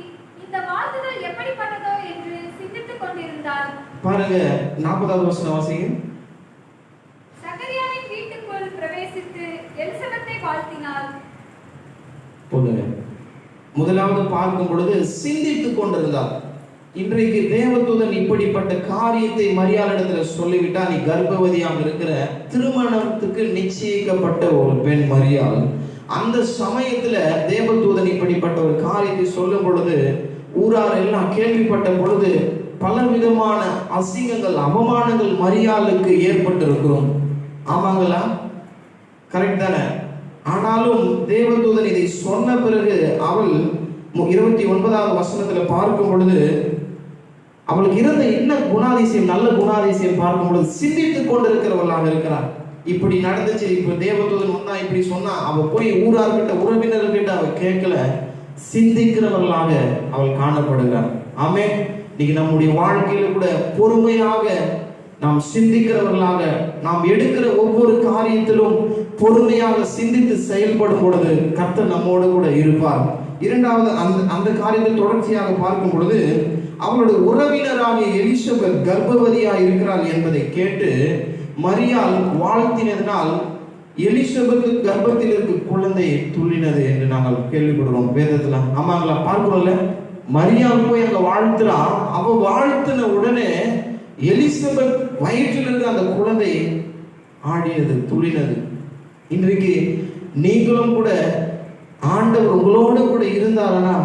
இந்த வார்த்தைகள் எப்படிப்பட்டதோ என்று சிந்தித்துக் கொண்டிருந்தாள். பாருங்க, 40 வசனம் வாசிங்க. சகரியாவின் வீட்டுக்குள் பிரவேசித்து எலிசபெத்தை வாழ்த்தினாள். போதுங்க. முதலாவது பார்க்கும் பொழுது சிந்தித்துக் கொண்டிருந்தார். இன்றைக்கு தேவதூதன் இப்படிப்பட்ட காரியத்தை மரியாளிடத்துல சொல்லிவிட்டா, நீ கர்ப்பவதியாக இருக்கிற, திருமணத்துக்கு நிச்சயிக்கப்பட்ட ஒரு பெண் மரியாள். அந்த சமயத்துல தேவதூதன் இப்படிப்பட்ட ஒரு காரியத்தை சொல்லும் பொழுது ஊரார் எல்லாம் கேள்விப்பட்ட பொழுது பலவிதமான அசிங்கங்கள், அவமானங்கள் மரியாளுக்கு ஏற்பட்டிருக்கிறோம். ஆமாங்களா? கரெக்ட் தானே? ஆனாலும் தேவதூதன் இதை சொன்ன பிறகு அவள் 29 வசனத்துல பார்க்கும் பொழுது அவளுக்கு இருந்த என்ன குணாதிசயம், நல்ல குணாதிசயம் பார்க்கும் பொழுது சிந்தித்துக் கொண்டிருக்கிறவளாக இருக்கிறார். இப்படி நடந்துச்சு, இப்ப தேவதூதன் வந்தா இப்படி சொன்னா, அவ போய் ஊரார்கிட்ட உறவினர்கிட்ட அவ கேட்கல, சிந்திக்கிறவர்களாக அவள் காணப்படுகிறார். ஆமென். இன்னைக்கு நம்முடைய வாழ்க்கையில கூட பொறுமையாக நாம் சிந்திக்கிறவர்களாக, நாம் எடுக்கிற ஒவ்வொரு காரியத்திலும் பொறுமையாக சிந்தித்து செயல்படும் பொழுது கர்த்தர் நம்மோடு கூட இருப்பார். இரண்டாவது, அந்த காரியத்தை தொடர்ச்சியாக பார்க்கும் பொழுது அவளுடைய உறவினராகிய எலிசபெத் கர்ப்பவதியாக இருக்கிறாள் என்பதை கேட்டு மரியாள் வாழ்த்தினதினால் எலிசபெத் கர்ப்பத்தில் இருக்க குழந்தை துள்ளினது என்று நாங்கள் கேள்விப்படுறோம் வேதத்துல. ஆமாங்களா? பார்க்கிறோம்ல, மரியாள் போய் அங்க வாழ்த்துறா. அவ வாழ்த்தின உடனே எலிசபெத் வயிற்றில் இருந்த அந்த குழந்தை ஆடியது, துள்ளினது. இன்றைக்கு நீங்களும் கூட ஆண்டவர் உங்களோடு கூட இருந்தாருன்னா,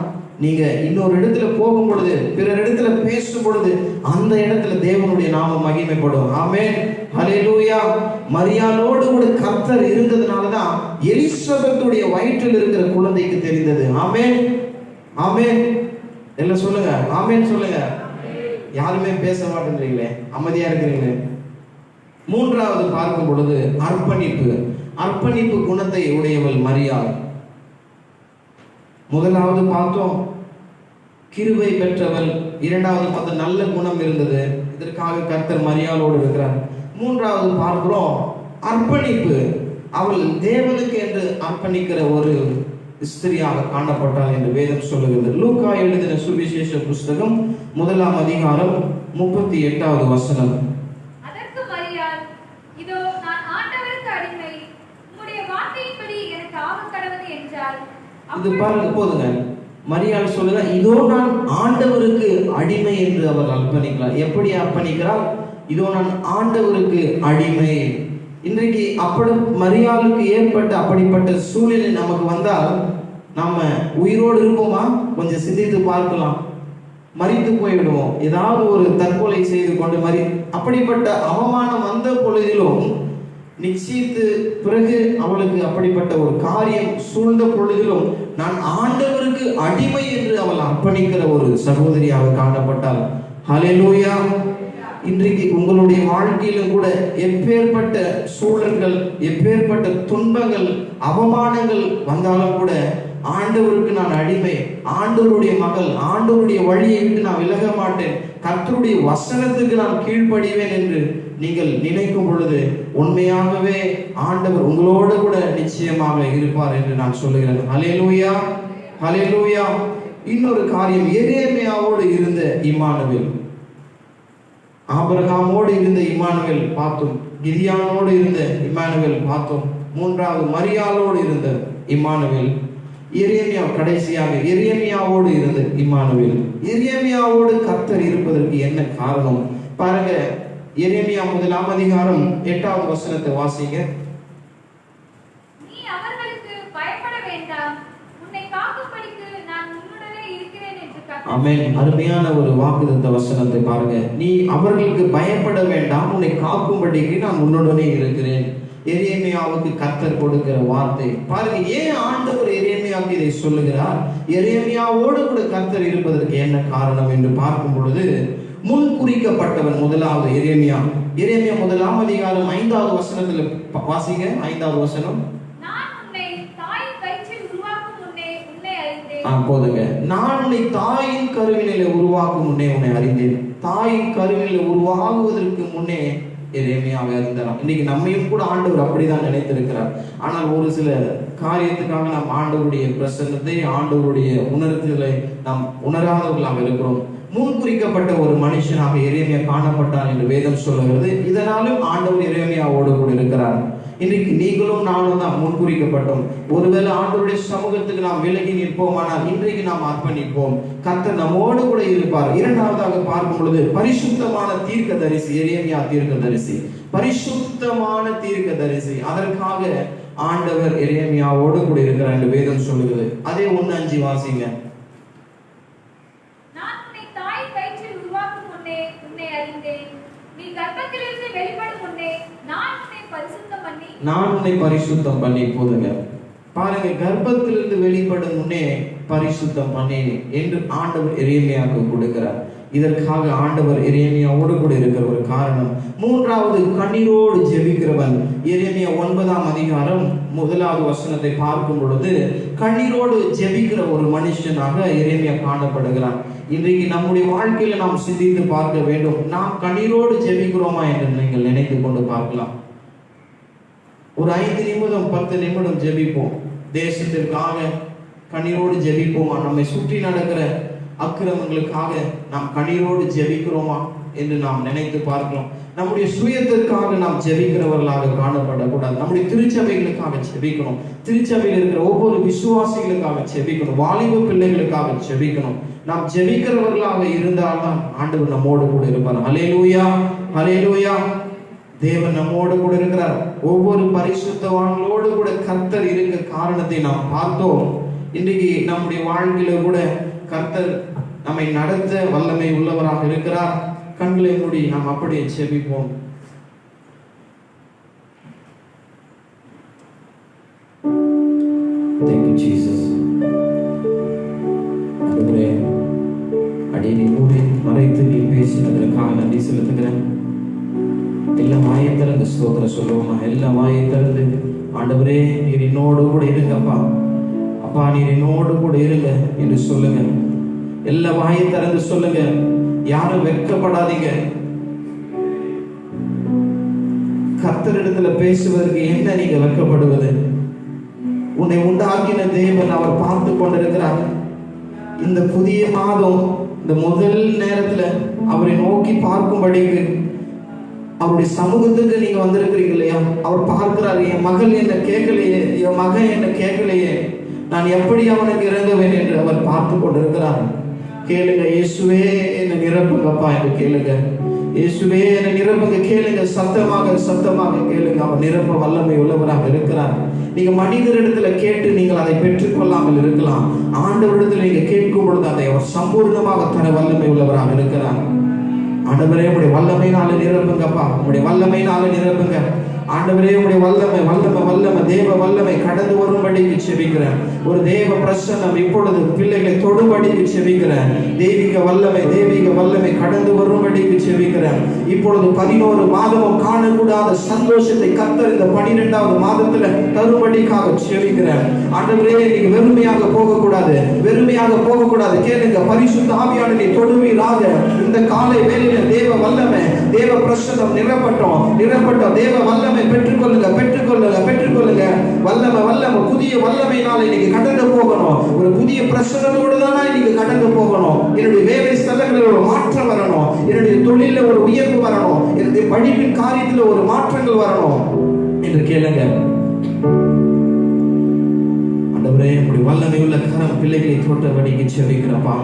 நீங்க இன்னொரு இடத்துல போகும் பொழுது, பிறர் இடத்துல பேசும் பொழுது அந்த இடத்துல தேவனுடைய நாமம் மகிமைப்படும். ஆமென், ஹல்லேலூயா. மரியாளோடு கூட கர்த்தர் இருந்ததுனாலதான் எலிசபெத்துடைய வயிற்றில் இருக்கிற குழந்தைக்கு தெரிந்தது. ஆமென், ஆமென். எல்லாம் சொல்லுங்க, ஆமென் சொல்லுங்க. யாருமே பேச மாட்டேன்றீங்களே, அமைதியா இருக்கிறீங்களே. மூன்றாவது பார்க்கும் பொழுது அர்ப்பணிப்பு குணத்தை உடையவள் மரியாள். முதலாவது பார்த்தோம் கிருபை பெற்றவள், இரண்டாவது பார்த்த நல்ல குணம் இருந்தது, இதற்காக கர்த்தர் மரியாளோடு இருக்கிறார். மூன்றாவது பார்க்கிறோம் அர்ப்பணிப்பு, அவள் தேவனுக்கு என்று அர்ப்பணிக்கிற ஒரு ஸ்திரியாக காணப்பட்டாள் என்று வேதம் சொல்லுகிறது. லூக்கா எழுதின சுவிசேஷ புஸ்தகம் 1 அதிகாரம் 38 வசனம். அதற்கு மரியாள், இதோ நான் ஆண்டவருக்கு அடிமை, உம்முடைய வார்த்தையின்படி எனக்கு ஆகக் கடவது என்றாள். இது பாருங்க, போதுங்க. மரியாள் சொல்லுங்க, இதோ நான் ஆண்டவருக்கு அடிமை என்று அவர் அர்ப்பணிக்கிறார். எப்படி அர்ப்பணிக்கிறார்? இதோ நான் ஆண்டவருக்கு அடிமை. இன்றைக்கு அப்படி மரியாளுக்கு ஏற்பட்ட அப்படிப்பட்ட சூழ்நிலை நமக்கு வந்தால் நாம உயிரோடு இருப்போமா? கொஞ்சம் சிந்தித்து பார்க்கலாம். மரித்து போய்விடுவோம், ஏதாவது ஒரு தற்கொலை செய்து கொண்டு அப்படிப்பட்ட அவமானம் வந்த பொழுதிலும், நிச்சயித்து பிறகு அவளுக்கு அப்படிப்பட்ட ஒரு காரியம் சூழ்ந்த பொழுதிலும் நான் ஆண்டவருக்கு அடிமை என்று அவள் அர்ப்பணிக்கிற ஒரு சகோதரியாக காணப்பட்டாள். ஹல்லேலூயா. இன்றைக்கு உங்களுடைய வாழ்க்கையிலும் கூட எப்பேற்பட்ட சூழல்கள், எப்பேற்பட்ட துன்பங்கள், அவமானங்கள் வந்தாலும் கூட ஆண்டவருக்கு நான் அடிமை, ஆண்டவருடைய மகள், ஆண்டவருடைய வழியை விட்டு நான் விலக மாட்டேன், கர்த்தருடைய வசனத்துக்கு நான் கீழ்ப்படிவேன் என்று நீங்கள் நினைக்கும் பொழுது உண்மையாகவே ஆண்டவர் உங்களோடு கூட நிச்சயமாக இருப்பார் என்று நான் சொல்லுகிறேன். ஹல்லேலூயா, ஹல்லேலூயா. இன்னொரு காரியம், எரேமியாவோடு இருந்த இம்மானுவேல். ஆபிரகாமோடு இருந்த இம்மானுவேல் பார்த்தோம், கிதியானோடு இருந்த இம்மானுவேல் பார்த்தோம், மூன்றாவது மரியாளோடு இருந்த இம்மானுவேல், எரேமியா கடைசியாக எரேமியாவோடு இருந்த இம்மானுவேல். எரேமியாவோடு கர்த்தர் இருப்பதற்கு என்ன காரணம் பாருங்க. எரேமியா 1ஆம் அதிகாரம் 8வது வசனத்தை வாசிங்க. நீ அவர்களுக்கு பயப்பட வேண்டாம், உன்னை காக்கும்படிக்கு நான் உன்னுடனே இருக்கிறேன் என்று கர்த்தர். ஆமென். அருமையான ஒரு வாக்குத்தத்த வசனத்தை பாருங்க. நீ அவர்களுக்கு பயப்பட வேண்டாம், உன்னை காக்கும்படிக்கு நான் உன்னுடனே இருக்கிறேன். எரேமியாவுக்கு கர்த்தர் கொடுக்கிற வார்த்தை பாருங்க. ஏன் ஆண்டவர் எரேமியாவுக்கு இதை சொல்லுகிறார்? எரேமியாவோடு கூட கர்த்தர் இருப்பதற்கு என்ன காரணம் என்று பார்க்கும் பொழுது, முன் குறிக்கப்பட்டவன் முதலாவது எரேமியா. எரேமியா 1ஆம் அதிகாரம் 5வது வசனத்துல வாசிங்க. 5வது வசனம். நான் உன்னை தாயின் வயிற்றில் உருவாக்கும் முன்னே உன்னை அறிந்தேன். போதுங்க. நான் உன்னை தாயின் கருவினிலே உருவாக்கும் முன்னே உன்னை அறிந்தேன். தாயின் கருவினிலே உருவாகுவதற்கு முன்னே எரேமியாவை அறிந்தாராம். இன்னைக்கு நம்மையும் கூட ஆண்டவர் அப்படிதான் நினைத்திருக்கிறார். ஆனால் ஒரு சில காரியத்துக்காக நாம் ஆண்டவருடைய பிரசன்னத்தை, ஆண்டவருடைய உணர்வுகளை நாம் உணராதவர்களாக இருக்கிறோம். முன்குறிக்கப்பட்ட ஒரு மனுஷனாக எரேமியா காணப்பட்டார் என்று வேதம் சொல்லுகிறது. இதனாலும் ஆண்டவர் எரேமியாவோடு கூட இருக்கிறார். இன்னைக்கு நீங்களும் நானும் தான் முன்குறிக்கப்பட்டோம். ஒருவேளை ஆண்டவருடைய சமூகத்துக்கு நாம் விலகி நிற்போமானால் இன்றைக்கு நாம் அர்ப்பணிப்போம். கர்த்தர் நம்மோடு கூட இருப்பார். இரண்டாவதாக பார்க்கும் பொழுது பரிசுத்தமான தீர்க்கதரிசி. எரேமியா தீர்க்கதரிசி, பரிசுத்தமான தீர்க்கதரிசி. அதற்காக ஆண்டவர் எரேமியாவோடு கூட இருக்கிறார் என்று வேதம் சொல்லுகிறது. அதே 1:5 வாசிங்க. நான் உன்னை தாயின் வயிற்றில் உருவாக்கும் முன்னே உன்னை அறிந்தேன், நீ கர்ப்பத்திலிருந்து வெளிப்படும் முன்னே நான் உன்னை பரிசுத்தம் பண்ணி. நான் உன்னை பரிசுத்தம் பண்ணி. போதுங்க. பாருங்க, கர்ப்பத்திலிருந்து வெளிப்படும் முன்னே பரிசுத்தம் பண்ணி என்று ஆண்டவர் எரேமியாவுக்கு கொடுக்கிறார். இதற்காக ஆண்டவர் எரேமியாவோடு கூட இருக்கிற ஒரு காரணம். மூன்றாவது, கண்ணீரோடு ஜெபிக்கிறவன். எரேமியா 9ஆம் அதிகாரம் 1வது வசனத்தை பார்க்கும் பொழுது கண்ணீரோடு ஜெபிக்கிற ஒரு மனுஷனாக எரேமியா காணப்படுகிறான். இன்றைக்கு நம்முடைய வாழ்க்கையில நாம் சிந்தித்து பார்க்க வேண்டும். நாம் கண்ணீரோடு ஜெபிக்கிறோமா என்று நீங்கள் நினைத்து கொண்டு பார்க்கலாம். ஒரு 5 நிமிடம் 10 நிமிடம் ஜெபிப்போம். தேசத்திற்காக கண்ணீரோடு ஜெபிப்போமா? நம்மை சுற்றி நடக்கிற அக்கிரமங்களுக்காக நாம் கண்ணீரோடு ஜெபிக்கிறோமா என்று நாம் நினைத்து பார்க்கலாம். நம்முடைய சுயத்திற்காக நாம் ஜெபிக்கிறவர்களாக காணப்படக்கூடாது. நம்முடைய திருச்சபைகளுக்காக ஜெபிக்கணும். திருச்சபையில் இருக்கிற ஒவ்வொரு விசுவாசிகளுக்காக ஜெபிக்கணும். வாலிப பிள்ளைகளுக்காக ஜெபிக்கணும். நாம் ஜெபிக்கிறவர்களாக இருந்தால்தான் ஆண்டவர் நம்மோடு கூட இருப்பார். ஹல்லேலூயா, ஹல்லேலூயா. தேவன் நம்மோடு கூட இருக்கிறார். ஒவ்வொரு பரிசுத்தவான்களோடு கூட கர்த்தர் இருக்க காரணத்தை நாம் பார்த்தோம். இன்றைக்கு நம்முடைய வாழ்க்கையில கூட கர்த்தர் நம்மை நடத்த வல்லமை உள்ளவராக இருக்கிறார். கண்களை மூடி நாம் அப்படியே ஜெபிப்போம். Thank you, Jesus. ஆண்டவரே, அடியை மூடி மறைத்து நீ பேசினதற்காக நன்றி செலுத்துகிறேன். எல்லாம் வாயை திறந்து ஸ்தோத்திரம் சொல்லுவோமா? எல்லாம் வாயை திறந்து ஆண்டவரே நீர் என்னோடு கூட இருங்கப்பா, அப்பா நீர் என்னோடு கூட இருங்க என்று சொல்லுங்க. எல்லா வாயை திறந்து சொல்லுங்க. யாரும் வெட்கப்படாதீங்க. கர்த்தரிடத்துல பேசுவதற்கு என்ன நீங்க வெட்கப்படுவது? உன்னை உண்டாக்கின தேவன் அவர் பார்த்து கொண்டிருக்கிறார். இந்த புதிய மாதம், இந்த முதல் நேரத்துல அவரை நோக்கி பார்க்கும்படிக்கு அவருடைய சமூகத்துக்கு நீங்க வந்திருக்கிறீங்க இல்லையா? அவர் பார்க்கிறார். என் மகள் என்ன கேட்கலையே, என் மகன் என்ன கேட்கலையே, நான் எப்படி அவனுக்கு இறங்குவேன் என்று அவர் பார்த்து கொண்டிருக்கிறார். கேளுங்க, இயேசுவே என்னை நிரப்புங்கப்பா என்று கேளுங்க. இயேசுவே என்னை நிரப்புங்க. கேளுங்க, சத்தமாக சத்தமாக கேளுங்க. அவர் நிரப்ப வல்லமை உள்ளவராக இருக்கிறார். நீங்க மனிதரிடத்துல கேட்டு நீங்கள் அதை பெற்றுக்கொள்ளாமல் இருக்கலாம். ஆண்டவரிடத்தில் நீங்க கேட்கும் பொழுது அதை அவர் சம்பூர்ணமாக தர வல்லமை உள்ளவராக இருக்கிறார். ஆண்டவரே உடைய வல்லமையினால நிரப்புங்கப்பா, உடைய வல்லமையினால நிரப்புங்க. ஆண்டவரே உடைய வல்லமை வல்லமை வல்லமை தேவ வல்லமை கடந்து வரும்படிக்கு செபிக்கிறேன். ஒரு தேவ பிரசன்னம் இப்பொழுது பிள்ளைகளை தொடும்படிக்கு செபிக்கிறேன். தெய்வீக வல்லமை கடந்து வரும்படிக்கு செபிக்கிறேன். இப்பொழுது 11 மாதமும் காணக்கூடாத சந்தோஷத்தை கர்த்தர் இந்த 12வது மாதத்துல தரும்படிக்காக செபிக்கிறேன். ஆண்டவரே நீங்க வெறுமையாக போகக்கூடாது. கேளுங்க, பரிசுத்த ஆவியானவரை தொடுவீராக. இந்த காலை வேளையில தேவ வல்லமை தேவ பிரசன்னம் நிரப்பட்டோம். தேவ வல்லமை பெற்றுக்கொள்ளுங்க. வல்லமை புதிய வல்லமையினால இன்னைக்கு கடந்து போகணும். ஒரு புதிய பிரசன்னத்தோடு தான் இன்னைக்கு கடந்து போகணும். என்னுடைய வேலை ஸ்தலங்களில் ஒரு மாற்றம் வரணும். என்னுடைய தொழிலில் ஒரு உயர்வு வரணும். என்னுடைய படிப்பின் காரியத்தில் ஒரு மாற்றங்கள் வரணும் என்று கேளுங்க. ஆண்டவரே, நம்முடைய வல்லமை உள்ள கரம் பிள்ளைகளை தொட்டபடிக்கு செபிக்கிறப்பா.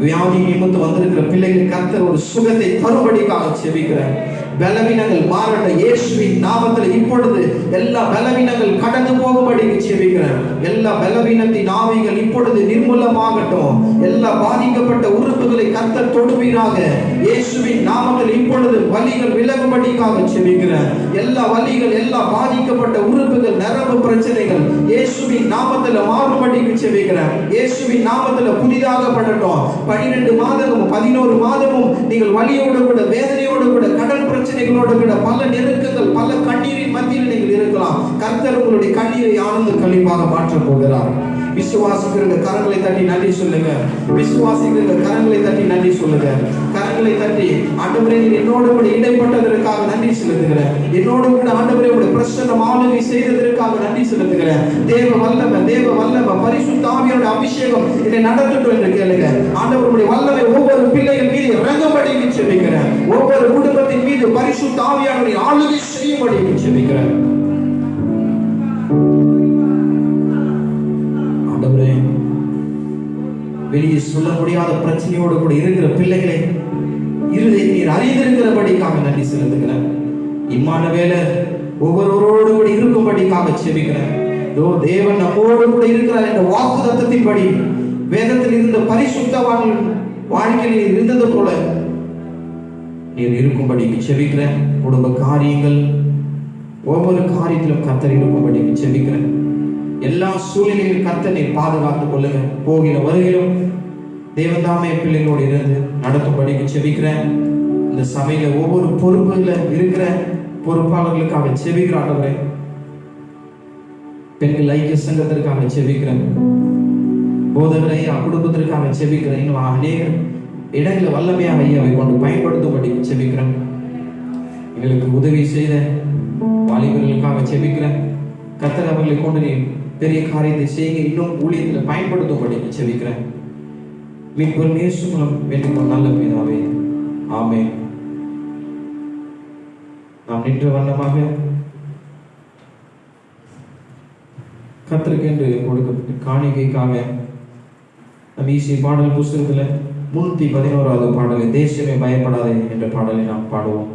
வியாதி நிமித்தம் வந்திருக்கிற பிள்ளைகளை கர்த்தர் ஒரு சுகத்தை தரும்படிக்காக செபிக்கிறேன். பலவீனங்கள் மாறட்டும் இயேசுவின் நாமத்தில். இப்பொழுது எல்லா பலவீனங்கள் கடந்து போகும்படிக்கு செபிக்கிறேன். எல்லா பலவீனத்தின் ஆவிகள் இப்பொழுது நிர்மூலமாகட்டும். எல்லா பாதிக்கப்பட்ட உறுப்புகளை கர்த்தர் தொடுவீராக இயேசுவின் நாமத்தில். இப்பொழுது வலிகள் விலகும்படிக்காக செபிக்கிறேன். எல்லா வலிகள், எல்லா பாதிக்கப்பட்ட உறுப்புகள், நரம்பு பிரச்சனைகள் இயேசுவின் நாமத்தில் மாறும்படிக்கு செபிக்கிறேன். இயேசுவின் நாமத்தில் புதிதாக படட்டும். 12 மாதமும் 11 மாதமும் நீங்கள் வலியோடு கூட, வேதனையோடு கூட, கடன் பிரச்சனைகளோடு கூட, பல நெருக்கங்கள், பல கண்ணீரின் மத்தியில் நீங்கள் இருக்கலாம். கர்த்தர் உங்களுடைய கண்ணீரை ஆனந்த களிப்பாக மாற்றப் போகிறார். விசுவாசிக்கிறவங்க கரங்களை தட்டி நன்றி சொல்லுங்க. விசுவாசிக்கிறவங்க கரங்களை தட்டி நன்றி சொல்லுங்க. கரங்களை தட்டி, ஆண்டவரே என்னோடு கூட இடைப்பட்டதற்காக நன்றி செலுத்துகிறேன். என்னோடு கூட ஆண்டவரே உடைய பிரசன்னம் ஆளுகை செய்ததற்காக நன்றி செலுத்துகிறேன். தேவ வல்லமை பரிசுத்த ஆவியோட அபிஷேகம் என்னை நடத்தட்டும் என்று கேளுங்க. ஆண்டவருடைய வல்லமை ஒவ்வொரு பிள்ளைகள் மீது இறங்கும்படி செபிக்கிறேன். ஒவ்வொரு குடும்பத்தின் மீது பரிசுத்த ஆவியானவருடைய ஆளுகை செய்யும்படி செபிக்கிறேன். வெளியே சொல்ல முடியாத பிரச்சனையோடு கூட இருக்கிற பிள்ளைகளை இருதை நீர் அறிந்திருக்கிறபடிக்காக நன்றி செலுத்துகிறேன். இம்மானுவேல ஒவ்வொருவரோடு கூட இருக்கும்படிக்காக செபிக்கிறேன். தேவன் நம்மோடு கூட இருக்கிறார் என்ற வாக்குத்தத்தத்தின்படி வேதத்தில் இருந்த பரிசுத்தவான்கள் வாழ்க்கையில் இருந்தது போல நீர் இருக்கும்படிக்கு செபிக்கிறேன். குடும்ப காரியங்கள் ஒவ்வொரு காரியத்திலும் கர்த்தர் இருக்கும்படிக்கு செபிக்கிறேன். எல்லா சூழ்நிலையிலும் கர்த்தர் நீர் பாதுகாத்துக் கொள்ளுங்க. போகிற வருகிலும் தேவதாமே பிள்ளைகளோடு இருந்து நடத்தும்படிக்கு செபிக்கிறேன். இந்த சபையில ஒவ்வொரு பொறுப்புல இருக்கிற பொறுப்பாளர்களுக்காக செபிக்கிற ஆண்டவரே, பெண்கள் ஐக்கிய சங்கத்திற்காக செபிக்கிறேன். போதகரை குடும்பத்திற்காக செபிக்கிறேன். இன்னும் அநேக இடங்களை வல்லமையாக ஐயாவை கொண்டு பயன்படுத்தும்படி செபிக்கிறேன். எங்களுக்கு உதவி செய்த வாலிபர்களுக்காக செபிக்கிறேன். கர்த்தர் அவர்களை கொண்டு நீ பெரிய காரியத்தை செய்ய இன்னும் ஊழியத்தில் பயன்படுத்தும்படி செபிக்கிறேன். மீட்பர் இயேசு மூலம் வேண்டிக் நல்ல பிதாவே, ஆமென். நாம் நின்ற வண்ணமாக கர்த்தருக்கு என்று கொடுக்கப்பட்ட காணிக்கைக்காக நம் ஈசி பாடல் புஸ்தகத்தில் 311வது பாடலை, தேசமே பயப்படாதே என்ற பாடலை நாம் பாடுவோம்.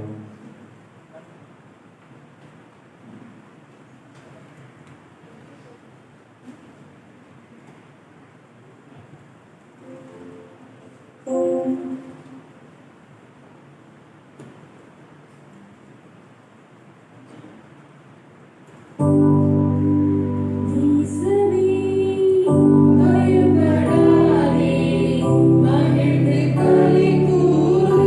மகிழ்ந்து களி கூறு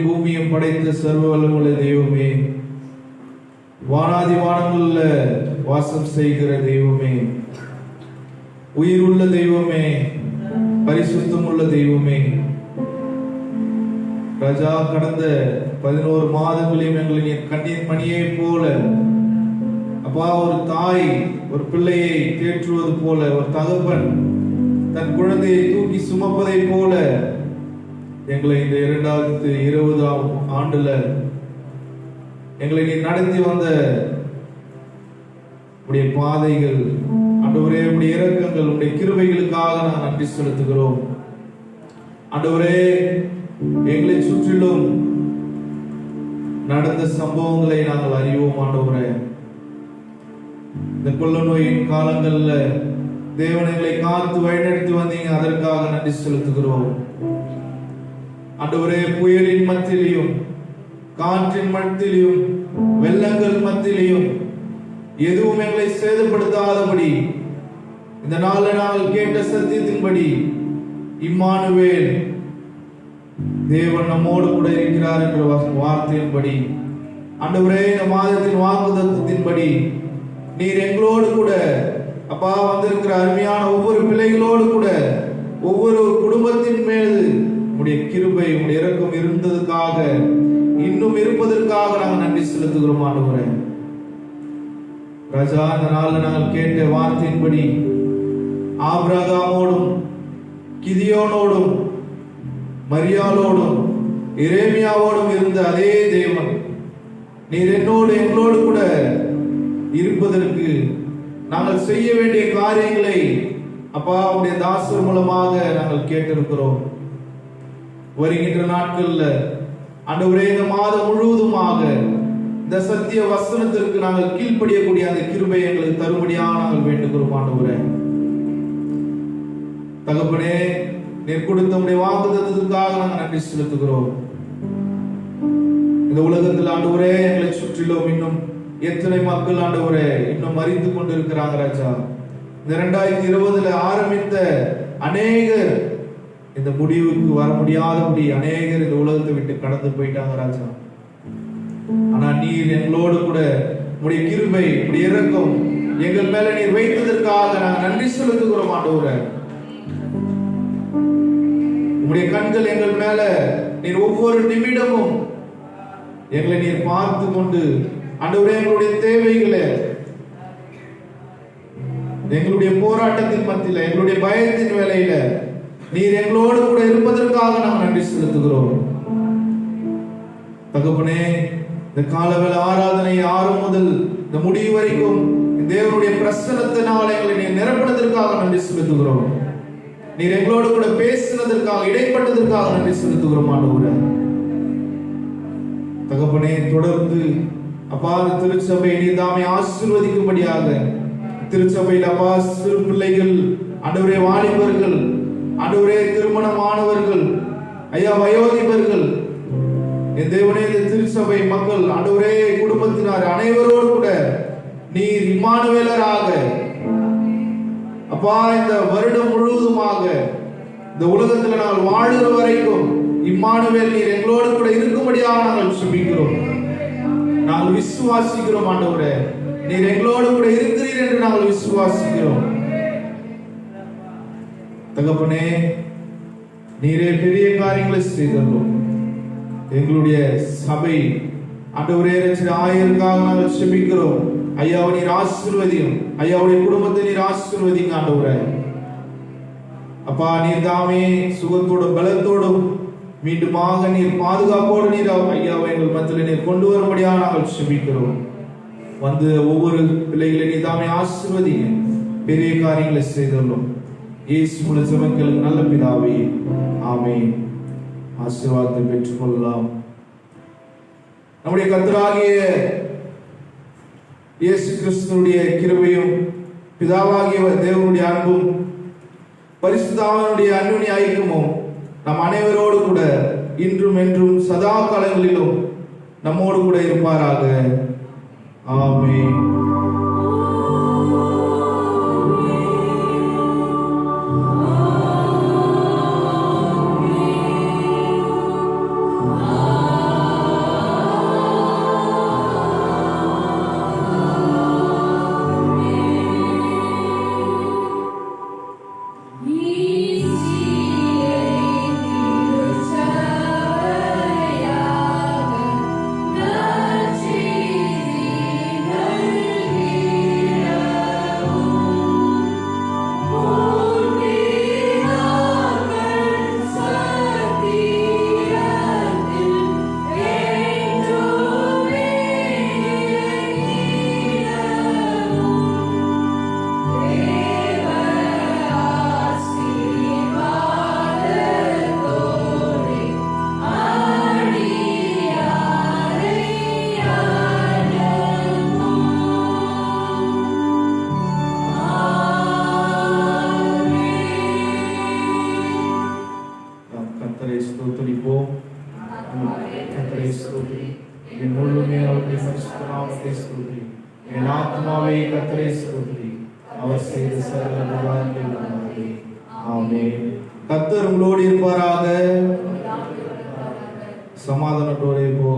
வானங்களையும் பூமியும் படைத்த சர்வ வல்லமுள்ள தெய்வமே, வானாதி வானங்கள்ல வாசம் செய்கிற தெய்வமே, உயிர் உள்ள தெய்வமே, பரிசுத்தம் உள்ள தெய்வமே, ராஜா, கடந்த 11 மாதங்களையும் எங்களை நீர் கண்ணீர் மணியை போல அப்பா, ஒரு தாய் ஒரு பிள்ளையை தேற்றுவது போல, ஒரு தகப்பன் தன் குழந்தையை தூக்கி சுமப்பதை போல எங்களை இந்த 2020ஆம் ஆண்டுல எங்களை நீ நடத்தி வந்த உடைய பாதைகள், ஆண்டவரே, உடைய இரக்கங்கள், உடைய கிருபைகளுக்காக நான் நன்றி செலுத்துகிறோம். ஆண்டவரே, எங்களை சுற்றிலும் நடந்த சம்பவங்களை நாங்கள் அறிவோம். ஆண்டவரே, இந்த கொள்ள நோயின் காலங்கள்ல தேவன் எங்களை காத்து வழிநடத்தி வந்தீங்க, அதற்காக நன்றி செலுத்துகிறோம். ஆண்டவரே, புயலின் மத்தியிலும் காற்றின் மத்தியிலும் வெள்ளங்கள் மத்தியிலும் எதுவும் எங்களை சேதப்படுத்தாதபடி இந்த நாளில் நாங்கள் கேட்ட சத்தியத்தின்படி இம்மானுவேல் தேவன் நம்மோடு கூட இருக்கிறார் என்ற வார்த்தையின்படி, ஆண்டவரே, இந்த மாதத்தின் வாக்குத்தத்தத்தின்படி நீர் எங்களோடு கூட அப்பா வந்திருக்கிற அருமையான ஒவ்வொரு பிள்ளைகளோடு கூட ஒவ்வொரு குடும்பத்தின் மேல் உடைய கிருபை, உடைய இரக்கம் இருந்ததுக்காக, இன்னும் இருப்பதற்காக நாங்கள் நன்றி செலுத்துகிறோம். ஆண்டவரே ராஜா, இந்த நாளில் நாங்கள் கேட்ட வார்த்தையின்படி ஆபிரகாமோடும் கிதியோனோடும் மரியாளோடும் எரேமியாவோடும் இருந்த அதே தேவன் நீர் என்னோடு எங்களோடு கூட இருப்பதற்கு நாங்கள் செய்ய வேண்டிய காரியங்களை அப்பா உடைய தாசர் மூலமாக நாங்கள் கேட்டிருக்கிறோம். வருகின்ற நாட்கள்ல ஆண்டவரே, இந்த மாதம் முழுவதுமாக இந்த சத்திய வசனத்திற்கு நாங்கள் கீழ்ப்படியக்கூடிய அந்த கிருபை எங்களுக்கு தரும்படியாக நாங்கள் வேண்டுகிறோம். ஆண்டவரே தகப்பனே, நீர் கொடுத்த உடைய வாக்குத்தத்தத்துக்காக நாங்கள் நன்றி செலுத்துகிறோம். இந்த உலகத்தில் ஆண்டவரே, எங்களை சுற்றிலும் இன்னும் எத்தனை மக்கள் ஆண்டவரே இன்னும் மறித்து கொண்டிருக்கிறாங்க ராஜா. இந்த 2020 ஆரம்பித்த அநேகர் இந்த முடிவுக்கு வர முடியாதபடி அநேகர் இந்த உலகத்தை விட்டு கடந்து போயிட்டாங்க ராஜா. ஆனா நீர் எங்களோடு கூட உடைய கிருபை, உடைய இரக்கம் எங்கள் மேல நீர் வைத்ததற்காக நாங்கள் நன்றி செலுத்துகிறோம். ஆண்டவரே, உடைய கண்கள் எங்கள் மேல நீர் ஒவ்வொரு நிமிடமும் எங்களை நீர் பார்த்து கொண்டு ஆண்டவரே, எங்களுடைய தேவைகளை, எங்களுடைய போராட்டத்தின் மத்தியில, எங்களுடைய பயத்தின் வேலையில நீர் எங்களோடு கூட இருப்பதற்காக நாம் நன்றி செலுத்துகிறோம். தகப்பனே, இந்த காலவேளை ஆராதனை ஆரம்பம் முதல் இந்த முடிவு வரைக்கும் தேவனுடைய பிரசன்னத்தினால் எங்களை நீர் நிரப்பினதற்காக நன்றி செலுத்துகிறோம். நீர் எங்களோடு கூட பேசினதற்காக, இடைப்பட்டதற்காக நன்றி செலுத்துகிறோம். ஆண்டவரே தகப்பனே, தொடர்ந்து அப்பா அந்த திருச்சபை நீர் தாமே ஆசீர்வதிக்கும்படியாக, திருச்சபையில் அப்பா சிறு பிள்ளைகள், ஆண்டவரே வாலிபர்கள், ஆண்டவரே திருமணமானவர்கள், ஐயா வயோதிபர்கள், என் தேவனே இந்த திருச்சபை மக்கள், ஆண்டவரே குடும்பத்தினர் அனைவரோடு கூட நீர் இம்மானுவேலராக அப்பா இந்த வருடம் முழுவதுமாக இந்த உலகத்தில் நாங்கள் வாழுகிற வரைக்கும் இம்மானுவேல் நீர் எங்களோடு கூட இருக்கும்படியாக நாங்கள் சுபிக்கிறோம். நாங்கள் விசுவாசிக்கிறோம். ஆண்டவரே, நீர் எங்களோடு கூட இருக்கிறீர் என்று நாங்கள் விசுவாசிக்கிறோம். தகப்பனே, நீரே பெரிய காரியங்களை செய்தோம். எங்களுடைய சபை ஆண்டவரே ஆயிரக்காக நாங்கள் செபிக்கிறோம். ஐயாவை நீர் ஆசீர்வதியும், ஐயாவுடைய குடும்பத்தை நீர் ஆசீர்வதிங்க. ஆண்டவரே அப்பா, நீர் தாமே சுகத்தோடும் பலத்தோடும் மீண்டுமாக நீர் பாதுகாப்போடு நீர் ஐயாவை எங்கள் மத்தியில் நீர் கொண்டு வரும்படியாக நாங்கள் செபிக்கிறோம். வந்து ஒவ்வொரு பிள்ளைகளை நீர் தாமே ஆசீர்வதிங்க, பெரிய காரியங்களை செய்தோம். இயேசு மூலம் ஜெபங்களுக்கு நல்ல பிதாவே, ஆமென். ஆசீர்வாதத்தை பெற்றுக் கொள்ளலாம். நம்முடைய கர்த்தராகிய இயேசு கிறிஸ்துவுடைய கிருபையும் பிதாவாகிய தேவனுடைய அன்பும் பரிசுத்த ஆவியானவருடைய அன்யோன்ய ஐக்கியமும் நம் அனைவரோடு கூட இன்றும் என்றும் சதா காலங்களிலும் நம்மோடு கூட இருப்பாராக. ஆமென். ஆமென். நாமத்தை ஸ்தோத்திரி. என் ஆத்மாவே கர்த்தரை ஸ்தோத்திரி. அவர் செய்த சகல உபகாரங்களை மறவாதே. ஆமென். கர்த்தர் உங்களோடு இருப்பாராக. சமாதானத்தோடு போ.